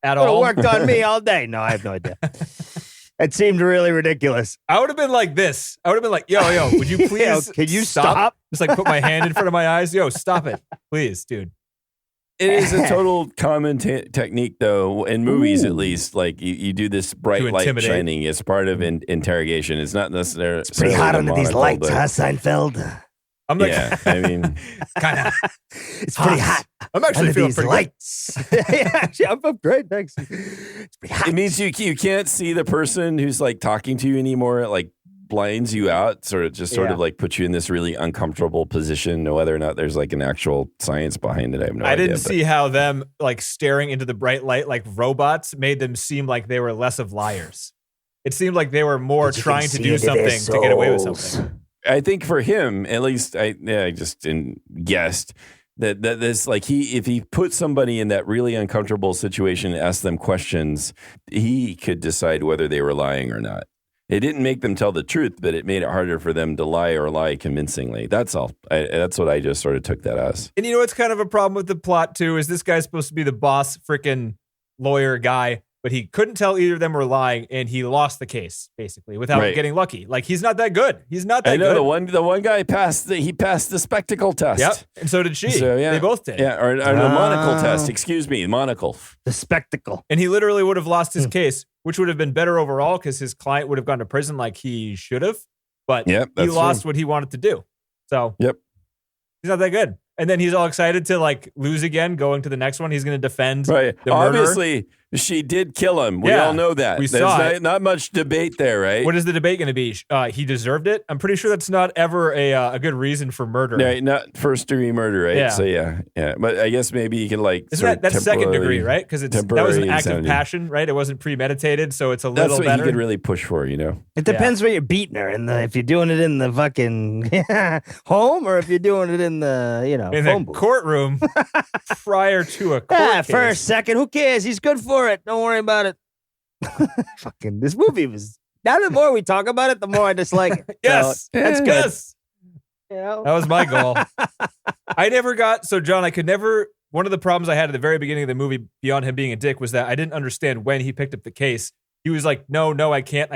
at Would have all? worked on me all day. No, I have no idea. It seemed really ridiculous. I would have been like this. I would have been like, yo, would you please Can you stop? Just like put my hand in front of my eyes. Yo, stop it. Please, dude. It is a total common technique, though, in movies at least. Like you do this bright To light intimidate. shining as part of interrogation. It's not necessarily Pretty hot the under these monocle, lights, but- huh, Seinfeld? I'm like, Yeah, I mean, kind of. It's pretty hot I'm actually under feeling these pretty lights. Yeah, actually, I'm great. Thanks. It's pretty hot. it means you can't see the person who's like talking to you anymore. It like blinds you out, sort Yeah. of like puts you in this really uncomfortable position. Whether or not there's like an actual science behind it, I have no I idea. didn't see how them like staring into the bright light like robots made them seem like they were less of liars. It seemed like they were more But you trying can to see do into their something to get away with souls. something. I think for him, at least, I just guessed that this like if he put somebody in that really uncomfortable situation and asked them questions, he could decide whether they were lying or not. It didn't make them tell the truth, but it made it harder for them to lie or lie convincingly. That's all. That's what I just sort of took that as. And you know what's kind of a problem with the plot too is this guy's supposed to be the boss freaking lawyer guy, but he couldn't tell either of them were lying, and he lost the case basically without Right. getting lucky. Like he's not that good. He's not that I know good. the one guy passed the spectacle test. Yep, and so did she. So, yeah. They both did. Yeah, or the monocle test. Excuse me, monocle. The spectacle. And he literally would have lost his case, which would have been better overall because his client would have gone to prison like he should have. But Yep, he that's lost true. what he wanted to do. So Yep. he's not that good. And then he's all excited to like lose again, going to the next one. He's going to defend Right. the murderer. Obviously, she did kill him. We Yeah, all know that. we There's saw not, it. not much debate there, right? What is the debate going to be? He deserved it. I'm pretty sure that's not ever a good reason for murder. Right, not first degree murder, right? Yeah. So yeah. But I guess maybe you can like Isn't that's second degree, right? Because that was an temporary act of insanity. passion, right? It wasn't premeditated, so it's a That's little what better. he could really push for, you know. It depends where you're beating her. If you're doing it in the fucking home or if you're doing it in the, in phone the booth. courtroom prior to a court Yeah, case. first, second, who cares? He's good for it. Don't worry about it. Fucking, this movie was. Now, the more we talk about it, the more I dislike it. Yes, So, that's good. Yes. You know? That was my goal. I never got so John. I could never. One of the problems I had at the very beginning of the movie, beyond him being a dick, was that I didn't understand when he picked up the case. He was like, "No, I can't,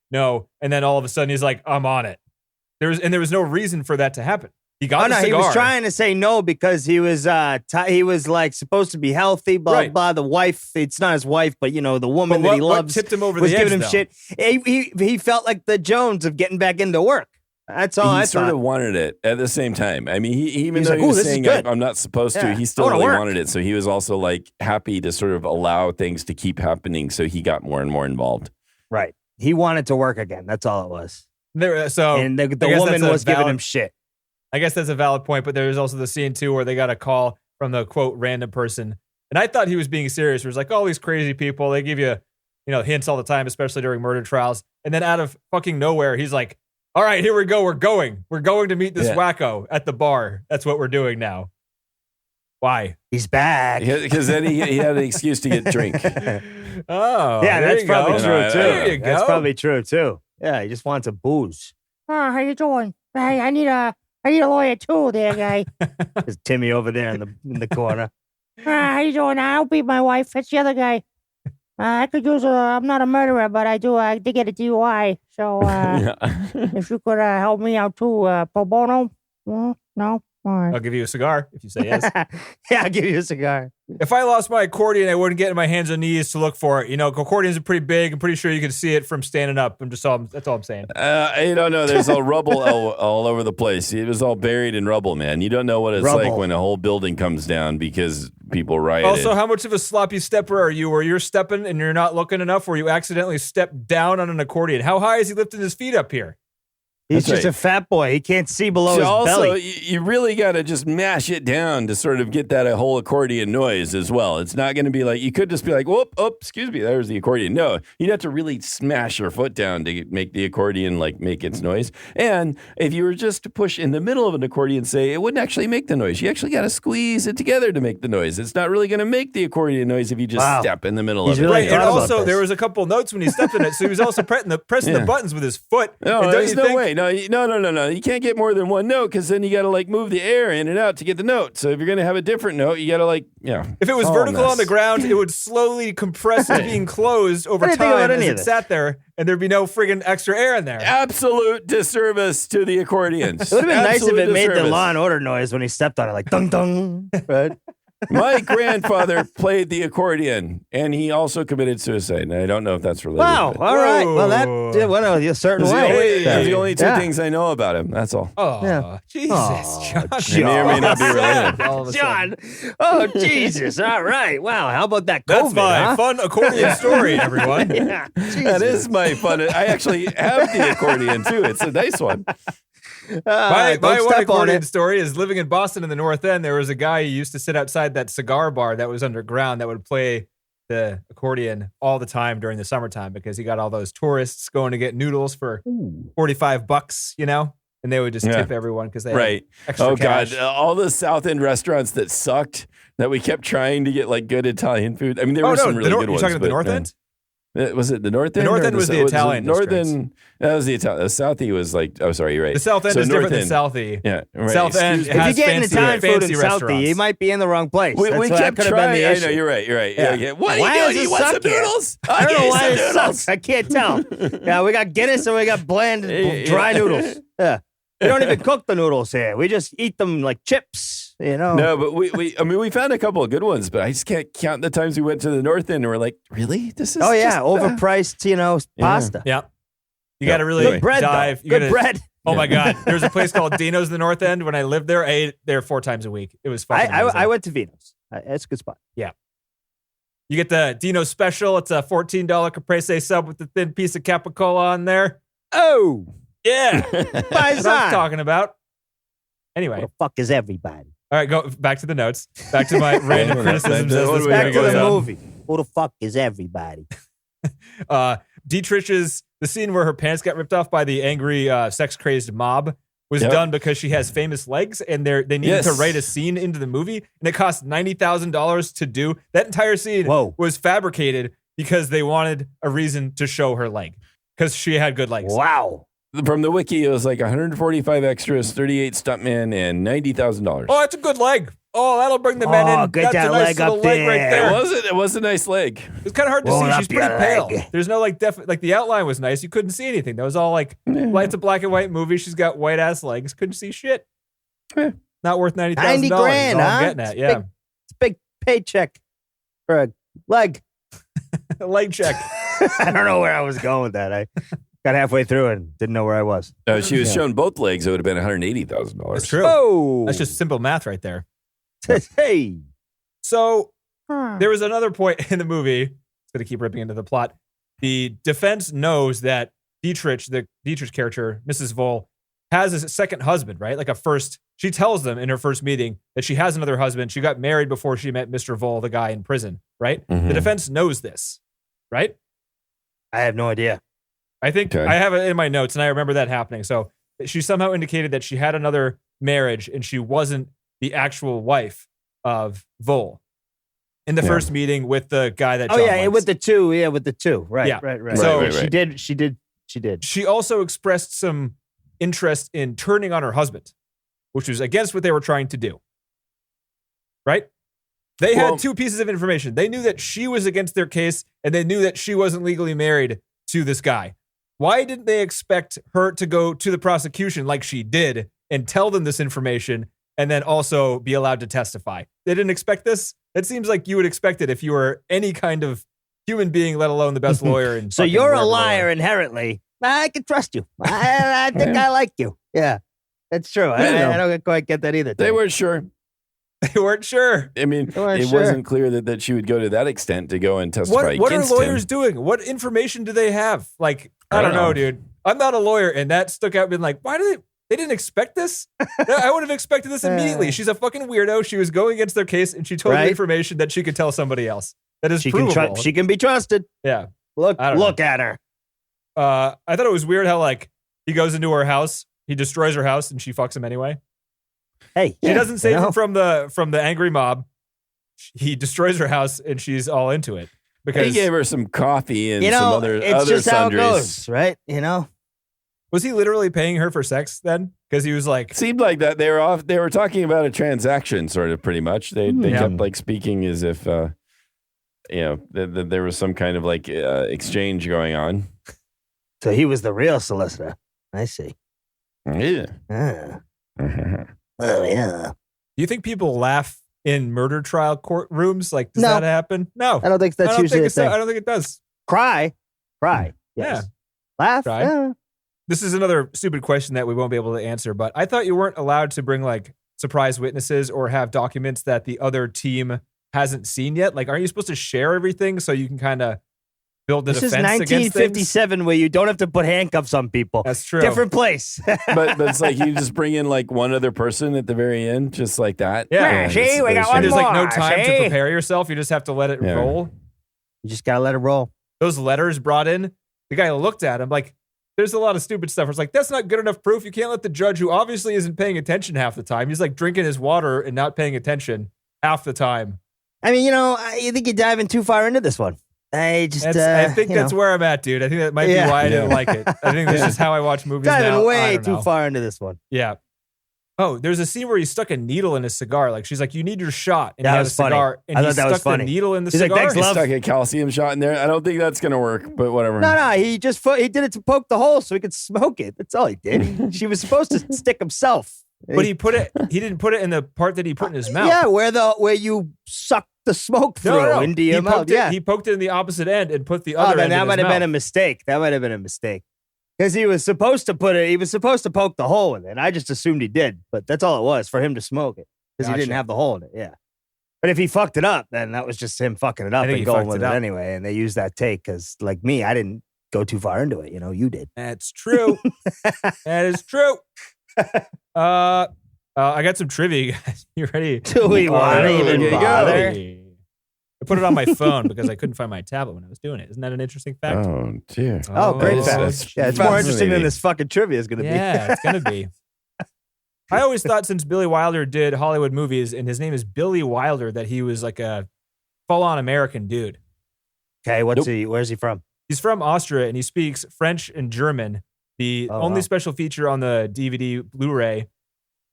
no," and then all of a sudden he's like, "I'm on it." There was no reason for that to happen. He got the he cigar. was trying to say no because he was he was like supposed to be healthy, blah Right. blah. The wife, it's not his wife, but the But woman what, that he what loves tipped him over was the edge, giving him though? shit. He felt like the Jones of getting back into work. That's all he I sort thought. of wanted it at the same time. I mean, he even He's though like, he "Ooh, was this is saying good." I'm not supposed Yeah, to, he I still wanna really work. wanted it. So he was also like happy to sort of allow things to keep happening. So he got more and more involved. Right. He wanted to work again. That's all it was. So And the I guess woman that's a was giving valid- him shit. I guess that's a valid point, but there's also the scene too where they got a call from the quote random person, and I thought he was being serious. Where it's like all these crazy people, they give you hints all the time, especially during murder trials, and then out of fucking nowhere, he's like, "All right, here we go. We're going to meet this Yeah. wacko at the bar. That's what we're doing now." Why? He's back. Because then he had an excuse to get drink. Oh, Yeah, there that's you probably go. true too. There you go. That's probably true too. Yeah, he just wants a booze. Oh, how you doing? Hey, I need a lawyer too, there, guy. There's Timmy over there in the corner. How you doing? I'll be my wife. It's the other guy. I could use I'm not a murderer, but I did get a DUI. So if you could help me out too, pro bono. No? All right. I'll give you a cigar if you say yes. Yeah, I'll give you a cigar. If I lost my accordion, I wouldn't get on my hands and knees to look for it. You know, accordions are pretty big. I'm pretty sure you can see it from standing up. That's all I'm saying. You don't know. There's all rubble all over the place. It was all buried in rubble, man. You don't know what it's like when a whole building comes down because people rioted. Also, how much of a sloppy stepper are you where you're stepping and you're not looking enough, where you accidentally step down on an accordion? How high is he lifting his feet up here? He's just a fat boy. He can't see below his belly. Also, you really got to just mash it down to sort of get that whole accordion noise as well. It's not going to be like, you could just be like, whoop, oh, excuse me, there's the accordion. No, you'd have to really smash your foot down to make the accordion make its noise. And if you were just to push in the middle of an accordion, say, it wouldn't actually make the noise. You actually got to squeeze it together to make the noise. It's not really going to make the accordion noise if you just step in the middle of it. Right, and also there was a couple notes when he stepped in it, so he was also pressing the buttons with his foot. No, there's no way. No. You can't get more than one note because then you got to move the air in and out to get the note. So if you're going to have a different note, you got to If it was vertical on the ground, it would slowly compress to being closed over time as it sat there, and there'd be no friggin' extra air in there. Absolute disservice to the accordions. It would have been nice if it made the Law and Order noise when he stepped on it, like dung dung, right? My grandfather played the accordion, and he also committed suicide. And I don't know if that's related. Wow. All right. Well, that went a certain way. Those are the only two things I know about him. That's all. Oh, Jesus, John. They may or may not be related. John. Oh, Jesus. All right. Wow. How about that COVID, That's my fun accordion story, everyone. Yeah. That is my fun. I actually have the accordion, too. It's a nice one. My one accordion story is living in Boston in the North End. There was a guy who used to sit outside that cigar bar that was underground that would play the accordion all the time during the summertime because he got all those tourists going to get noodles for $45, and they would just tip everyone because they had extra cash. God, all the South End restaurants that sucked that we kept trying to get good Italian food. I mean, there were some really good ones. You're talking about the North End? Was it the North End? The North End was the Italian. North End, that was the Italian. The Southie was oh, sorry, you're right. The South End is different than Southie. Yeah, right. South End if you're getting Italian food in restaurants. Southie, you might be in the wrong place. We kept trying. I know, you're right. Yeah. What are you doing? You want some noodles? I don't know why it sucks. I can't tell. Yeah, we got Guinness and we got bland, dry noodles. Yeah. We don't even cook the noodles here. We just eat them like chips, No, but we found a couple of good ones, but I just can't count the times we went to the North End and we're like, really? This is overpriced, pasta. Yeah. You got to really good bread, dive. Good bread. Oh my God. There's a place called Dino's in the North End. When I lived there, I ate there 4 times a week. It was fucking amazing. I went to Vino's. It's a good spot. Yeah. You get the Dino's special. It's a $14 caprese sub with the thin piece of capicola on there. Oh. Yeah. That's what I'm talking about. Anyway. Who the fuck is everybody? All right, go back to the notes. Back to my random criticisms. Back to the movie. Who the fuck is everybody? Dietrich's, the scene where her pants got ripped off by the angry, sex-crazed mob was done because she has famous legs, and they needed to write a scene into the movie, and it cost $90,000 to do. That entire scene was fabricated because they wanted a reason to show her leg because she had good legs. Wow. From the wiki, it was 145 extras, 38 stuntmen, and $90,000. Oh, that's a good leg. Oh, that'll bring the men in. Get that's that a nice leg up little leg right there. It was a nice leg. It's kind of hard to see. She's pretty pale. There's no the outline was nice. You couldn't see anything. That was all it's a black and white movie. She's got white ass legs. Couldn't see shit. Not worth $90,000. $90,000, huh? I'm getting at. Yeah. It's a big paycheck for a leg. A leg check. I don't know where I was going with that. I got halfway through and didn't know where I was. She was shown both legs. It would have been $180,000. That's true. Oh, that's just simple math right there. Hey. So there was another point in the movie. It's going to keep ripping into the plot. The defense knows that Dietrich's character, Mrs. Vole, has a second husband, right? She tells them in her first meeting that she has another husband. She got married before she met Mr. Vole, the guy in prison, right? Mm-hmm. The defense knows this, right? I have no idea. I think I have it in my notes, and I remember that happening. So she somehow indicated that she had another marriage, and she wasn't the actual wife of Vole in the first meeting with the guy that. With the two. Yeah, with the two. Right. Yeah. Right. So right. She did. She also expressed some interest in turning on her husband, which was against what they were trying to do. Right. They had two pieces of information. They knew that she was against their case, and they knew that she wasn't legally married to this guy. Why didn't they expect her to go to the prosecution like she did and tell them this information and then also be allowed to testify? They didn't expect this? It seems like you would expect it if you were any kind of human being, let alone the best lawyer. So you're a liar inherently. I can trust you. I think I like you. Yeah, that's true. I don't quite get that either. They weren't sure. They weren't sure. I mean, it wasn't clear that she would go to that extent to go and testify What are against him. lawyers doing? What information do they have? Like, I don't know, dude. I'm not a lawyer, and that stuck out being like, why do they didn't expect this? I would have expected this immediately. She's a fucking weirdo. She was going against their case, and she told me information that she could tell somebody else. That is provable. She can be trusted. Yeah. Look at her. I thought it was weird how, like, he goes into her house, he destroys her house, and she fucks him anyway. Hey, she doesn't save him from the angry mob. He destroys her house, and she's all into it because he gave her some coffee and some other it's just sundries. how it goes, right? Was he literally paying her for sex then? Because he was like, seemed like that they were off. They were talking about a transaction, sort of, pretty much. They kept like speaking as if that there was some kind of like exchange going on. So he was the real solicitor. I see. Yeah. Oh yeah. Do you think people laugh in murder trial courtrooms? Like, does that happen? No, I don't think that's usually a thing. I don't think it does. Cry. Yes. Yeah. Laugh. Cry. Yeah. This is another stupid question that we won't be able to answer, but I thought you weren't allowed to bring like surprise witnesses or have documents that the other team hasn't seen yet. Like, aren't you supposed to share everything so you can kind of build the defense against things? This is 1957 where you don't have to put handcuffs on people. That's true. Different place. but it's like you just bring in like one other person at the very end, just like that. Yeah. See, we got one There's more. like no time See? to prepare yourself. You just have to let it roll. You just got to let it roll. Those letters brought in, the guy looked at him like, there's a lot of stupid stuff. It's like, that's not good enough proof. You can't let the judge, who obviously isn't paying attention half the time, he's like drinking his water and not paying attention half the time. I mean, you think you're diving too far into this one. I think that's where I'm at, dude. I think that might be why I didn't like it. I think that's just how I watch movies now. Diving way too far into this one. Yeah. Oh, there's a scene where he stuck a needle in his cigar. Like, she's like, you need your shot. And that he had was a cigar. Funny. And I he thought that stuck was funny. the needle in the He's cigar. Like, thanks, He stuck a calcium shot in there. I don't think that's going to work, but whatever. No, he did it to poke the hole so he could smoke it. That's all he did. She was supposed to stick himself. But he didn't put it in the part that he put in his mouth. Yeah, where you suck the smoke through into your mouth. He poked it in the opposite end and put the other end in his mouth. That might have been a mistake. That might have been a mistake. Because he was supposed to poke the hole in it. I just assumed he did, but that's all it was, for him to smoke it. Because he didn't have the hole in it, yeah. But if he fucked it up, then that was just him fucking it up and going with it anyway. And they used that take because, like me, I didn't go too far into it. You did. That's true. That is true. I got some trivia, guys. You ready? Do we want to even bother? I put it on my phone because I couldn't find my tablet when I was doing it. Isn't that an interesting fact? Oh, dear. Oh, great fact. Yeah, it's more interesting than this fucking trivia is going to be. Yeah, it's going to be. I always thought, since Billy Wilder did Hollywood movies, and his name is Billy Wilder, that he was like a full-on American dude. Okay, where's he from? He's from Austria, and he speaks French and German. The only special feature on the DVD Blu-ray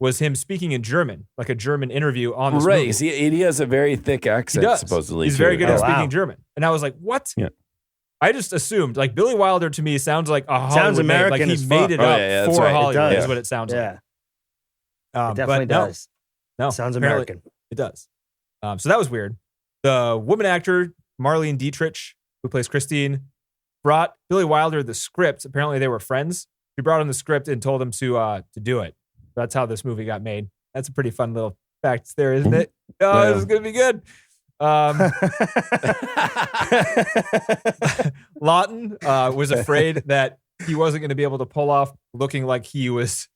was him speaking in German, like a German interview on this movie. He has a very thick accent, supposedly. He's very good at speaking German. And I was like, what? Yeah. I just assumed, like, Billy Wilder to me sounds like a Hollywood American name. Like, he made it up for Hollywood is what it sounds like. It definitely does. No, sounds American. It does. So that was weird. The woman actor, Marlene Dietrich, who plays Christine, brought Billy Wilder the script. Apparently they were friends. She brought him the script and told him to do it. That's how this movie got made. That's a pretty fun little fact there, isn't it? Oh, this is going to be good. Laughton was afraid that he wasn't going to be able to pull off looking like he was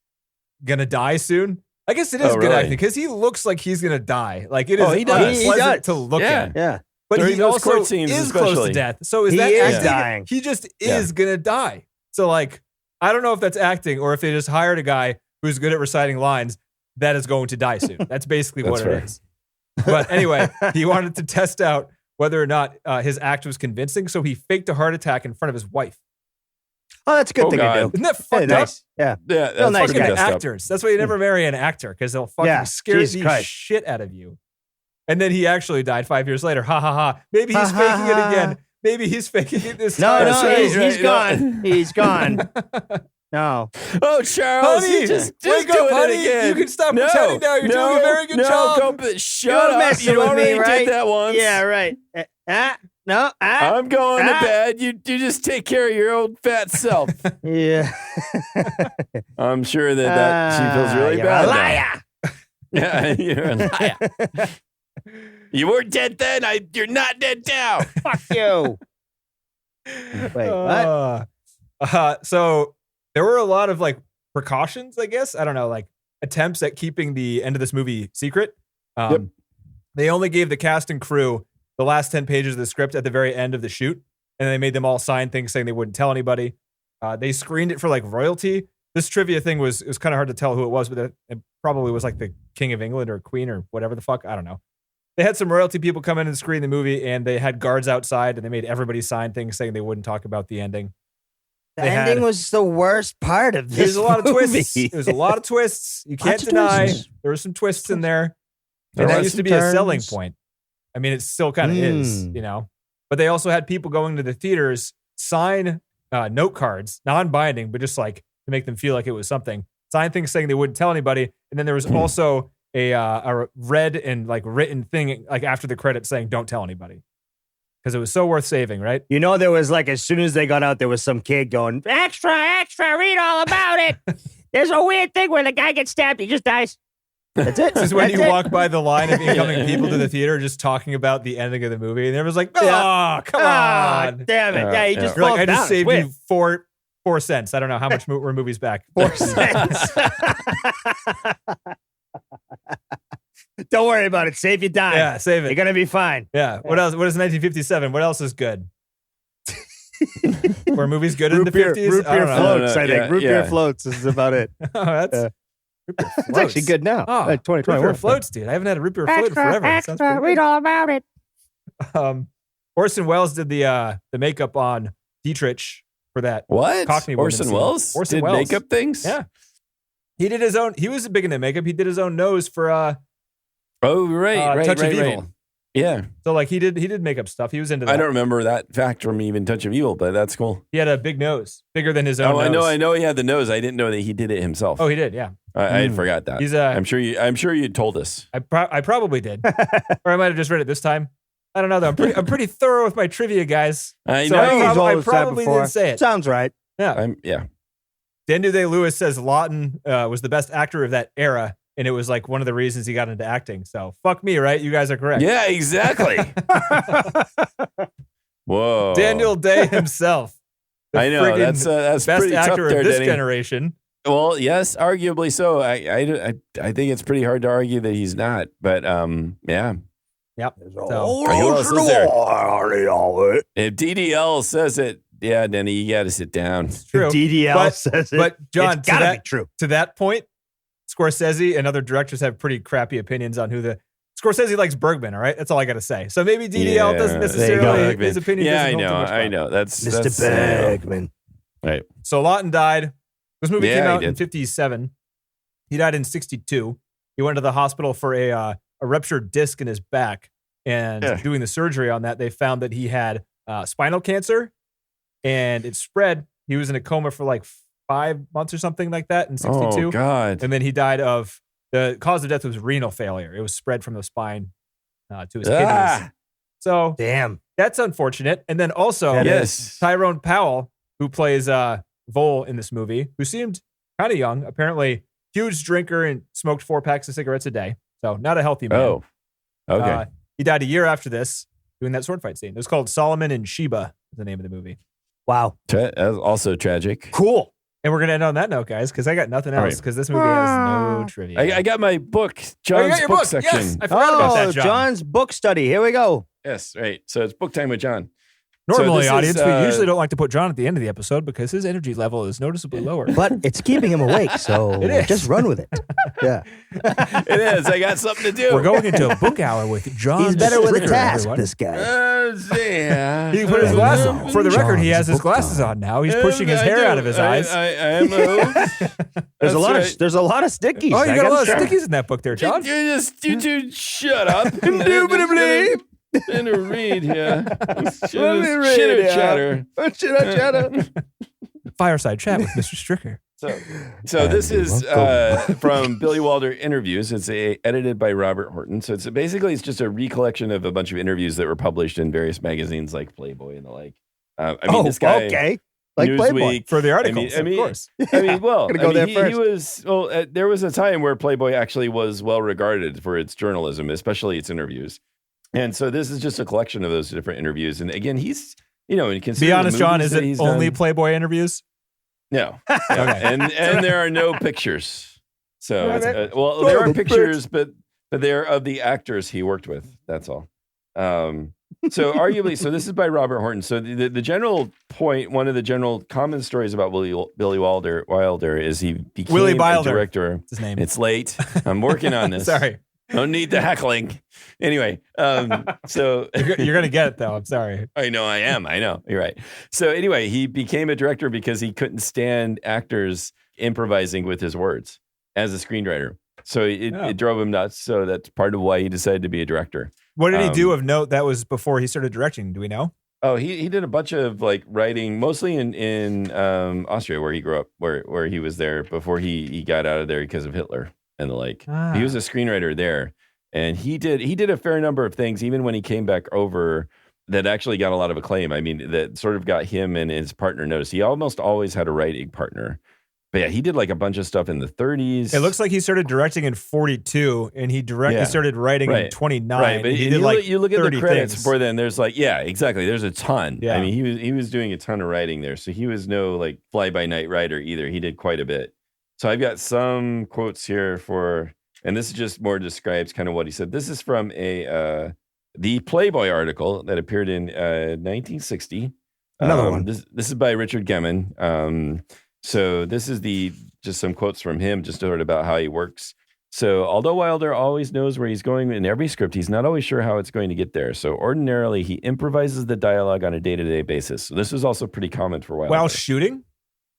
going to die soon. I guess it is good acting because he looks like he's going to die. Like, it is unpleasant to look at. Yeah. But he also is close to death. So is that acting? Dying. He just is going to die. So, like, I don't know if that's acting or if they just hired a guy who's good at reciting lines that is going to die soon. That's basically what it is. But anyway, he wanted to test out whether or not his act was convincing. So he faked a heart attack in front of his wife. Oh, that's a good thing to do. Isn't that fucked up? Yeah. Yeah. That's fucking actors. That's why you never marry an actor, because they'll fucking scare the Christ. shit out of you. And then he actually died 5 years later. Ha ha ha. Maybe he's faking it again. Maybe he's faking it this time. He's gone. He's gone. No. Oh, Charles, Honey, you just wake doing up, honey. it again. You can stop pretending now. You're doing a very good job. Shut You're up. messing You with already me, right? did that once. Yeah, right. No. I'm going to bed. You just take care of your old fat self. Yeah. I'm sure that she feels really you're bad a now. liar. Yeah, you're a liar. You were dead then. You're not dead now. Fuck you. Wait, what? So there were a lot of like precautions, I guess. I don't know, like attempts at keeping the end of this movie secret. They only gave the cast and crew the last 10 pages of the script at the very end of the shoot, and they made them all sign things saying they wouldn't tell anybody. They screened it for like royalty. This trivia thing was kind of hard to tell who it was, but it probably was like the King of England or Queen or whatever the fuck. I don't know. They had some royalty people come in and screen the movie, and they had guards outside, and they made everybody sign things saying they wouldn't talk about the ending. The ending was the worst part of this. There's a lot of movie. twists. There's a lot of twists. You can't Lots of deny twists. there were some twists in there. There And that were used to some be a selling turns. point. I mean, it still kind of is, you know. But they also had people going to the theaters sign note cards, non-binding, but just like to make them feel like it was something. Sign things saying they wouldn't tell anybody. And then there was also a read and like written thing like after the credits saying don't tell anybody. Because it was so worth saving, right? You know, there was like, as soon as they got out, there was some kid going, extra, read all about it. There's a weird thing where the guy gets stabbed, he just dies. That's it. This is when That's you it. walk by the line of incoming people to the theater just talking about the ending of the movie. And everyone's like, oh, come on. Damn it. Yeah, he just You're like, falls I down. just saved It's you weird. 4 cents. I don't know how much were movies back. 4 cents. Don't worry about it. Save your dime. Yeah, save You're it. going to be fine. Yeah. What else? What is 1957? What else is good? Were movies good in the Root beer 50s? floats, I don't know. I think. Yeah, Root yeah. beer floats is about it. Oh, that's Yeah. root beer It's floats. actually good now. Oh, Like 2021. root beer floats, dude. I haven't had a root beer float in forever. It sounds pretty read good. all about it. Orson Welles did the makeup on Dietrich for that. What? Cockney woman Orson scene. Welles Orson did Welles. makeup things? Yeah. He did his own. He was big into makeup. He did his own nose for Oh, right. Touch of right. Evil. Yeah. So like he did makeup stuff. He was into that. I don't remember that fact from even Touch of Evil, but that's cool. He had a big nose, bigger than his own nose. I know he had the nose. I didn't know that he did it himself. Oh, he did. Yeah. I forgot that. He's I'm sure you told us. I probably did, or I might have just read it this time. I don't know though. I'm pretty thorough with my trivia, guys. I So know. I probably didn't say it. Sounds right. Yeah. Yeah. Daniel Day-Lewis says Laughton was the best actor of that era, and it was like one of the reasons he got into acting. So fuck me, right? You guys are correct. Yeah, exactly. Whoa. Daniel Day himself. the I know. friggin' That's best pretty tough actor there, of this Denny. generation. Well, yes, arguably so. I think it's pretty hard to argue that he's not. But yeah. Yep. Oh, So, Who else is there? If DDL says it, yeah, Denny, you got to sit down. true. DDL But- says it. But John, It's to gotta that, be true. to that point, Scorsese and other directors have pretty crappy opinions on who the Scorsese likes Bergman. All right, that's all I got to say. So maybe DDL doesn't necessarily his opinion. Yeah, doesn't hold too much I weight. know. That's Mr. Bergman. Right. So Laughton died. This movie Yeah, came he out in did. 57. He died in 62. He went to the hospital for a ruptured disc in his back, and doing the surgery on that, they found that he had spinal cancer, and it spread. He was in a coma for like 5 months or something like that in 62. Oh, God. And then he died of the cause of death was renal failure. It was spread from the spine to his kidneys. So Damn. that's unfortunate. And then also Yes. Tyrone Powell, who plays Vole in this movie, who seemed kind of young, apparently huge drinker and smoked 4 packs of cigarettes a day. So not a healthy man. Oh, okay. He died a year after this doing that sword fight scene. It was called Solomon and Sheba, is the name of the movie. Wow. That's also tragic. Cool. And we're going to end on that note, guys, because I got nothing All else, right. because this movie has no trivia. I got my book, Oh, you John's got your book book. section. Yes, I forgot about that, John. John's book study. Here we go. Yes, right. So it's book time with John. Normally, this is, audience, we usually don't like to put John at the end of the episode because his energy level is noticeably lower. But it's keeping him awake, so It is. just run with it. Yeah. It is. I got something to do. We're going into a book hour with John. He's better with a Stricker, task, everyone. this guy. Yeah. He put his glasses on. For the record, he has his glasses on now. He's pushing his hair out of his eyes. I am a host. There's a lot right. of there's a lot of stickies. Oh, you I got a lot of gotta stickies in that book there, John. You two shut up. Indubitably. In a read here. Chitter chatter. Fireside chat with Mr. Stricker. So this is from Billy Wilder interviews. It's edited by Robert Horton. So it's just a recollection of a bunch of interviews that were published in various magazines like Playboy and the like. This guy, okay. Like Newsweek, Playboy. For the articles, of course. There was a time where Playboy actually was well regarded for its journalism, especially its interviews. And so this is just a collection of those different interviews. And again, he's, Be honest, John, is it only Playboy interviews? No. Okay. And there are no pictures. So, there are pictures, but they're of the actors he worked with. That's all. So arguably, this is by Robert Horton. So the general point, one of the general common stories about Billy Wilder is he became Willie a Wilder. director. That's his name. It's late. I'm working on this. Sorry. Don't need the heckling. Anyway, so You're going to get it, though. I'm sorry. I know I am. I know. You're right. So anyway, he became a director because he couldn't stand actors improvising with his words as a screenwriter. So it drove him nuts. So that's part of why he decided to be a director. What did he do of note that was before he started directing? Do we know? Oh, he did a bunch of like writing, mostly in Austria, where he grew up, where he was there before he got out of there because of Hitler and the like. He was a screenwriter there, and he did a fair number of things, even when he came back over, that actually got a lot of acclaim. I mean, that sort of got him and his partner noticed. He almost always had a writing partner. But yeah, he did like a bunch of stuff in the 30s. It looks like he started directing in 42, and he started writing in 29. Right, but he did you look at the credits things. before then. There's exactly. There's a ton. Yeah. I mean, he was doing a ton of writing there, so he was no like fly by night writer either. He did quite a bit. So I've got some quotes here and this is just more describes kind of what he said. This is from the Playboy article that appeared in 1960. Another one. This is by Richard Gemmon. So this is just some quotes from him, just sort of about how he works. So although Wilder always knows where he's going in every script, he's not always sure how it's going to get there. So ordinarily, he improvises the dialogue on a day-to-day basis. So this is also pretty common for Wilder. While shooting?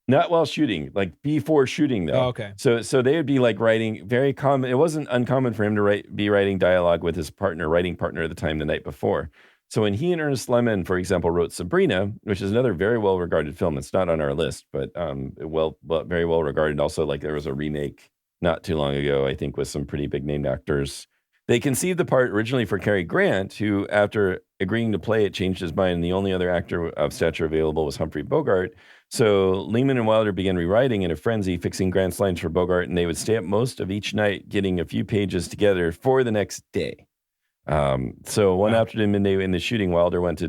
Not while shooting, like before shooting, though. Oh, okay. So they would be like writing very common. It wasn't uncommon for him to be writing dialogue with his writing partner at the time the night before. So when he and Ernest Lemon, for example, wrote Sabrina, which is another very well-regarded film, it's not on our list, but very well-regarded. Also, like there was a remake not too long ago, I think, with some pretty big-name actors. They conceived the part originally for Cary Grant, who, after agreeing to play it, changed his mind, and the only other actor of stature available was Humphrey Bogart. So Lehman and Wilder began rewriting in a frenzy, fixing Grant's lines for Bogart, and they would stay up most of each night getting a few pages together for the next day. So one afternoon, midday in the shooting, Wilder went to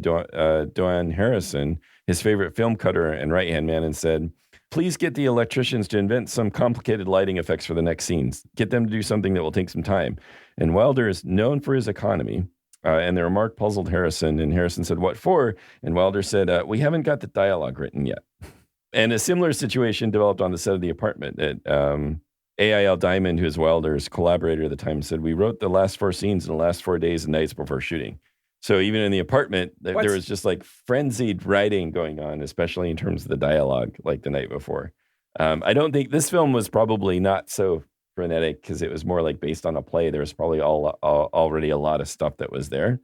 Doan Harrison, his favorite film cutter and right-hand man, and said, "Please get the electricians to invent some complicated lighting effects for the next scenes. Get them to do something that will take some time." And Wilder is known for his economy. And the remark puzzled Harrison, and Harrison said, "What for?" And Wilder said, "We haven't got the dialogue written yet." And a similar situation developed on the set of The Apartment. A.I.L. Diamond, who is Wilder's collaborator at the time, said, "We wrote the last 4 scenes in the last 4 days and nights before shooting." So even in The Apartment, there was just like frenzied writing going on, especially in terms of the dialogue, like the night before. I don't think this film was probably not so frenetic because it was more like based on a play. There was probably already a lot of stuff that was there.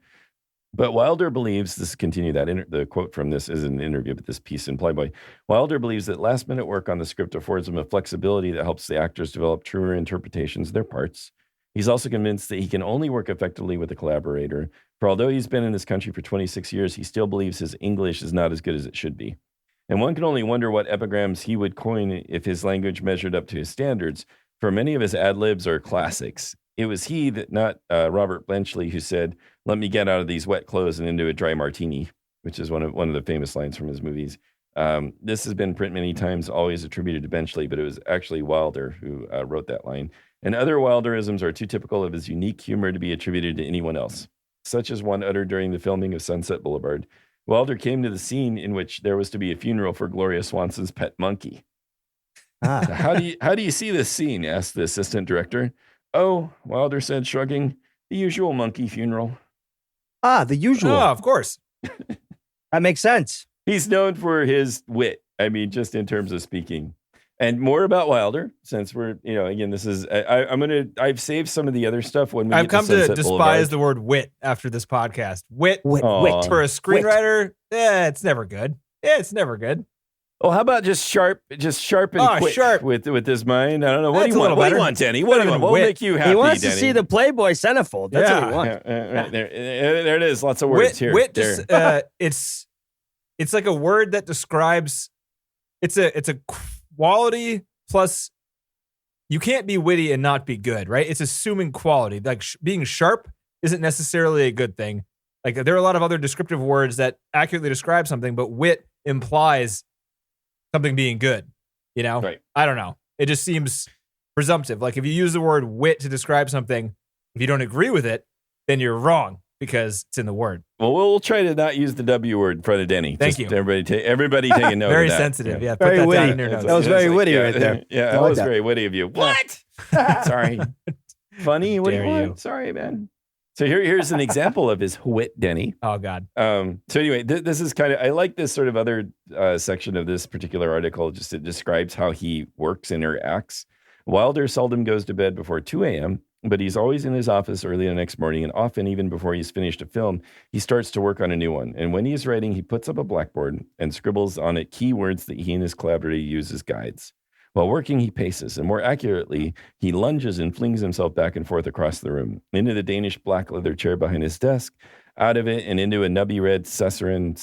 But Wilder believes, the quote from this is an interview with this piece in Playboy. Wilder believes that last-minute work on the script affords him a flexibility that helps the actors develop truer interpretations of their parts. He's also convinced that he can only work effectively with a collaborator, for although he's been in this country for 26 years, he still believes his English is not as good as it should be. And one can only wonder what epigrams he would coin if his language measured up to his standards, for many of his ad-libs are classics. It was he, that not Robert Blenchley, who said, "Let me get out of these wet clothes and into a dry martini," which is one of the famous lines from his movies. This has been print many times, always attributed to Blenchley, but it was actually Wilder who wrote that line. And other Wilderisms are too typical of his unique humor to be attributed to anyone else, such as one uttered during the filming of Sunset Boulevard. Wilder came to the scene in which there was to be a funeral for Gloria Swanson's pet monkey. Ah. How do you see this scene? Asked the assistant director. Oh, Wilder said, shrugging, the usual monkey funeral. The usual. Oh, of course. That makes sense. He's known for his wit. I mean, just in terms of speaking. And more about Wilder, since we're, again, this is, I've saved some of the other stuff when we I've come to Sunset despise Boulevard. the word wit after this podcast. Wit Wit. for a screenwriter, it's never good. It's never good. Oh, how about just sharp and quick sharp. with his mind? I don't know. What That's do you a little want? What do you better. want, Danny? What do you want? What will Wit. make you happy, He wants Danny? to see the Playboy centerfold. That's what he wants. Right there it is. Lots of words here. Wit There. just, it's like a word that describes, it's a quality plus, you can't be witty and not be good, right? It's assuming quality. Like being sharp isn't necessarily a good thing. Like there are a lot of other descriptive words that accurately describe something, but wit implies something being good, Right. I don't know. It just seems presumptive. Like if you use the word wit to describe something, if you don't agree with it, then you're wrong because it's in the word. Well, we'll try to not use the W word in front of Denny. Thank Just you. Everybody take a note Very of that. sensitive. Yeah, Very put that witty. down in your notes. That was very witty right there. Yeah, I that like was that. very witty of you. What? Sorry. Funny? What do you Dare want? you. Sorry, man. So here's an example of his wit, Denny. Oh God. So anyway, this is kind of, I like this sort of other section of this particular article. Just it describes how he works, interacts. Wilder seldom goes to bed before 2 a.m., but he's always in his office early the next morning, and often even before he's finished a film, he starts to work on a new one. And when he's writing, he puts up a blackboard and scribbles on it key words that he and his collaborator use as guides. While working, he paces, and more accurately, he lunges and flings himself back and forth across the room, into the Danish black leather chair behind his desk, out of it and into a nubby red Sarin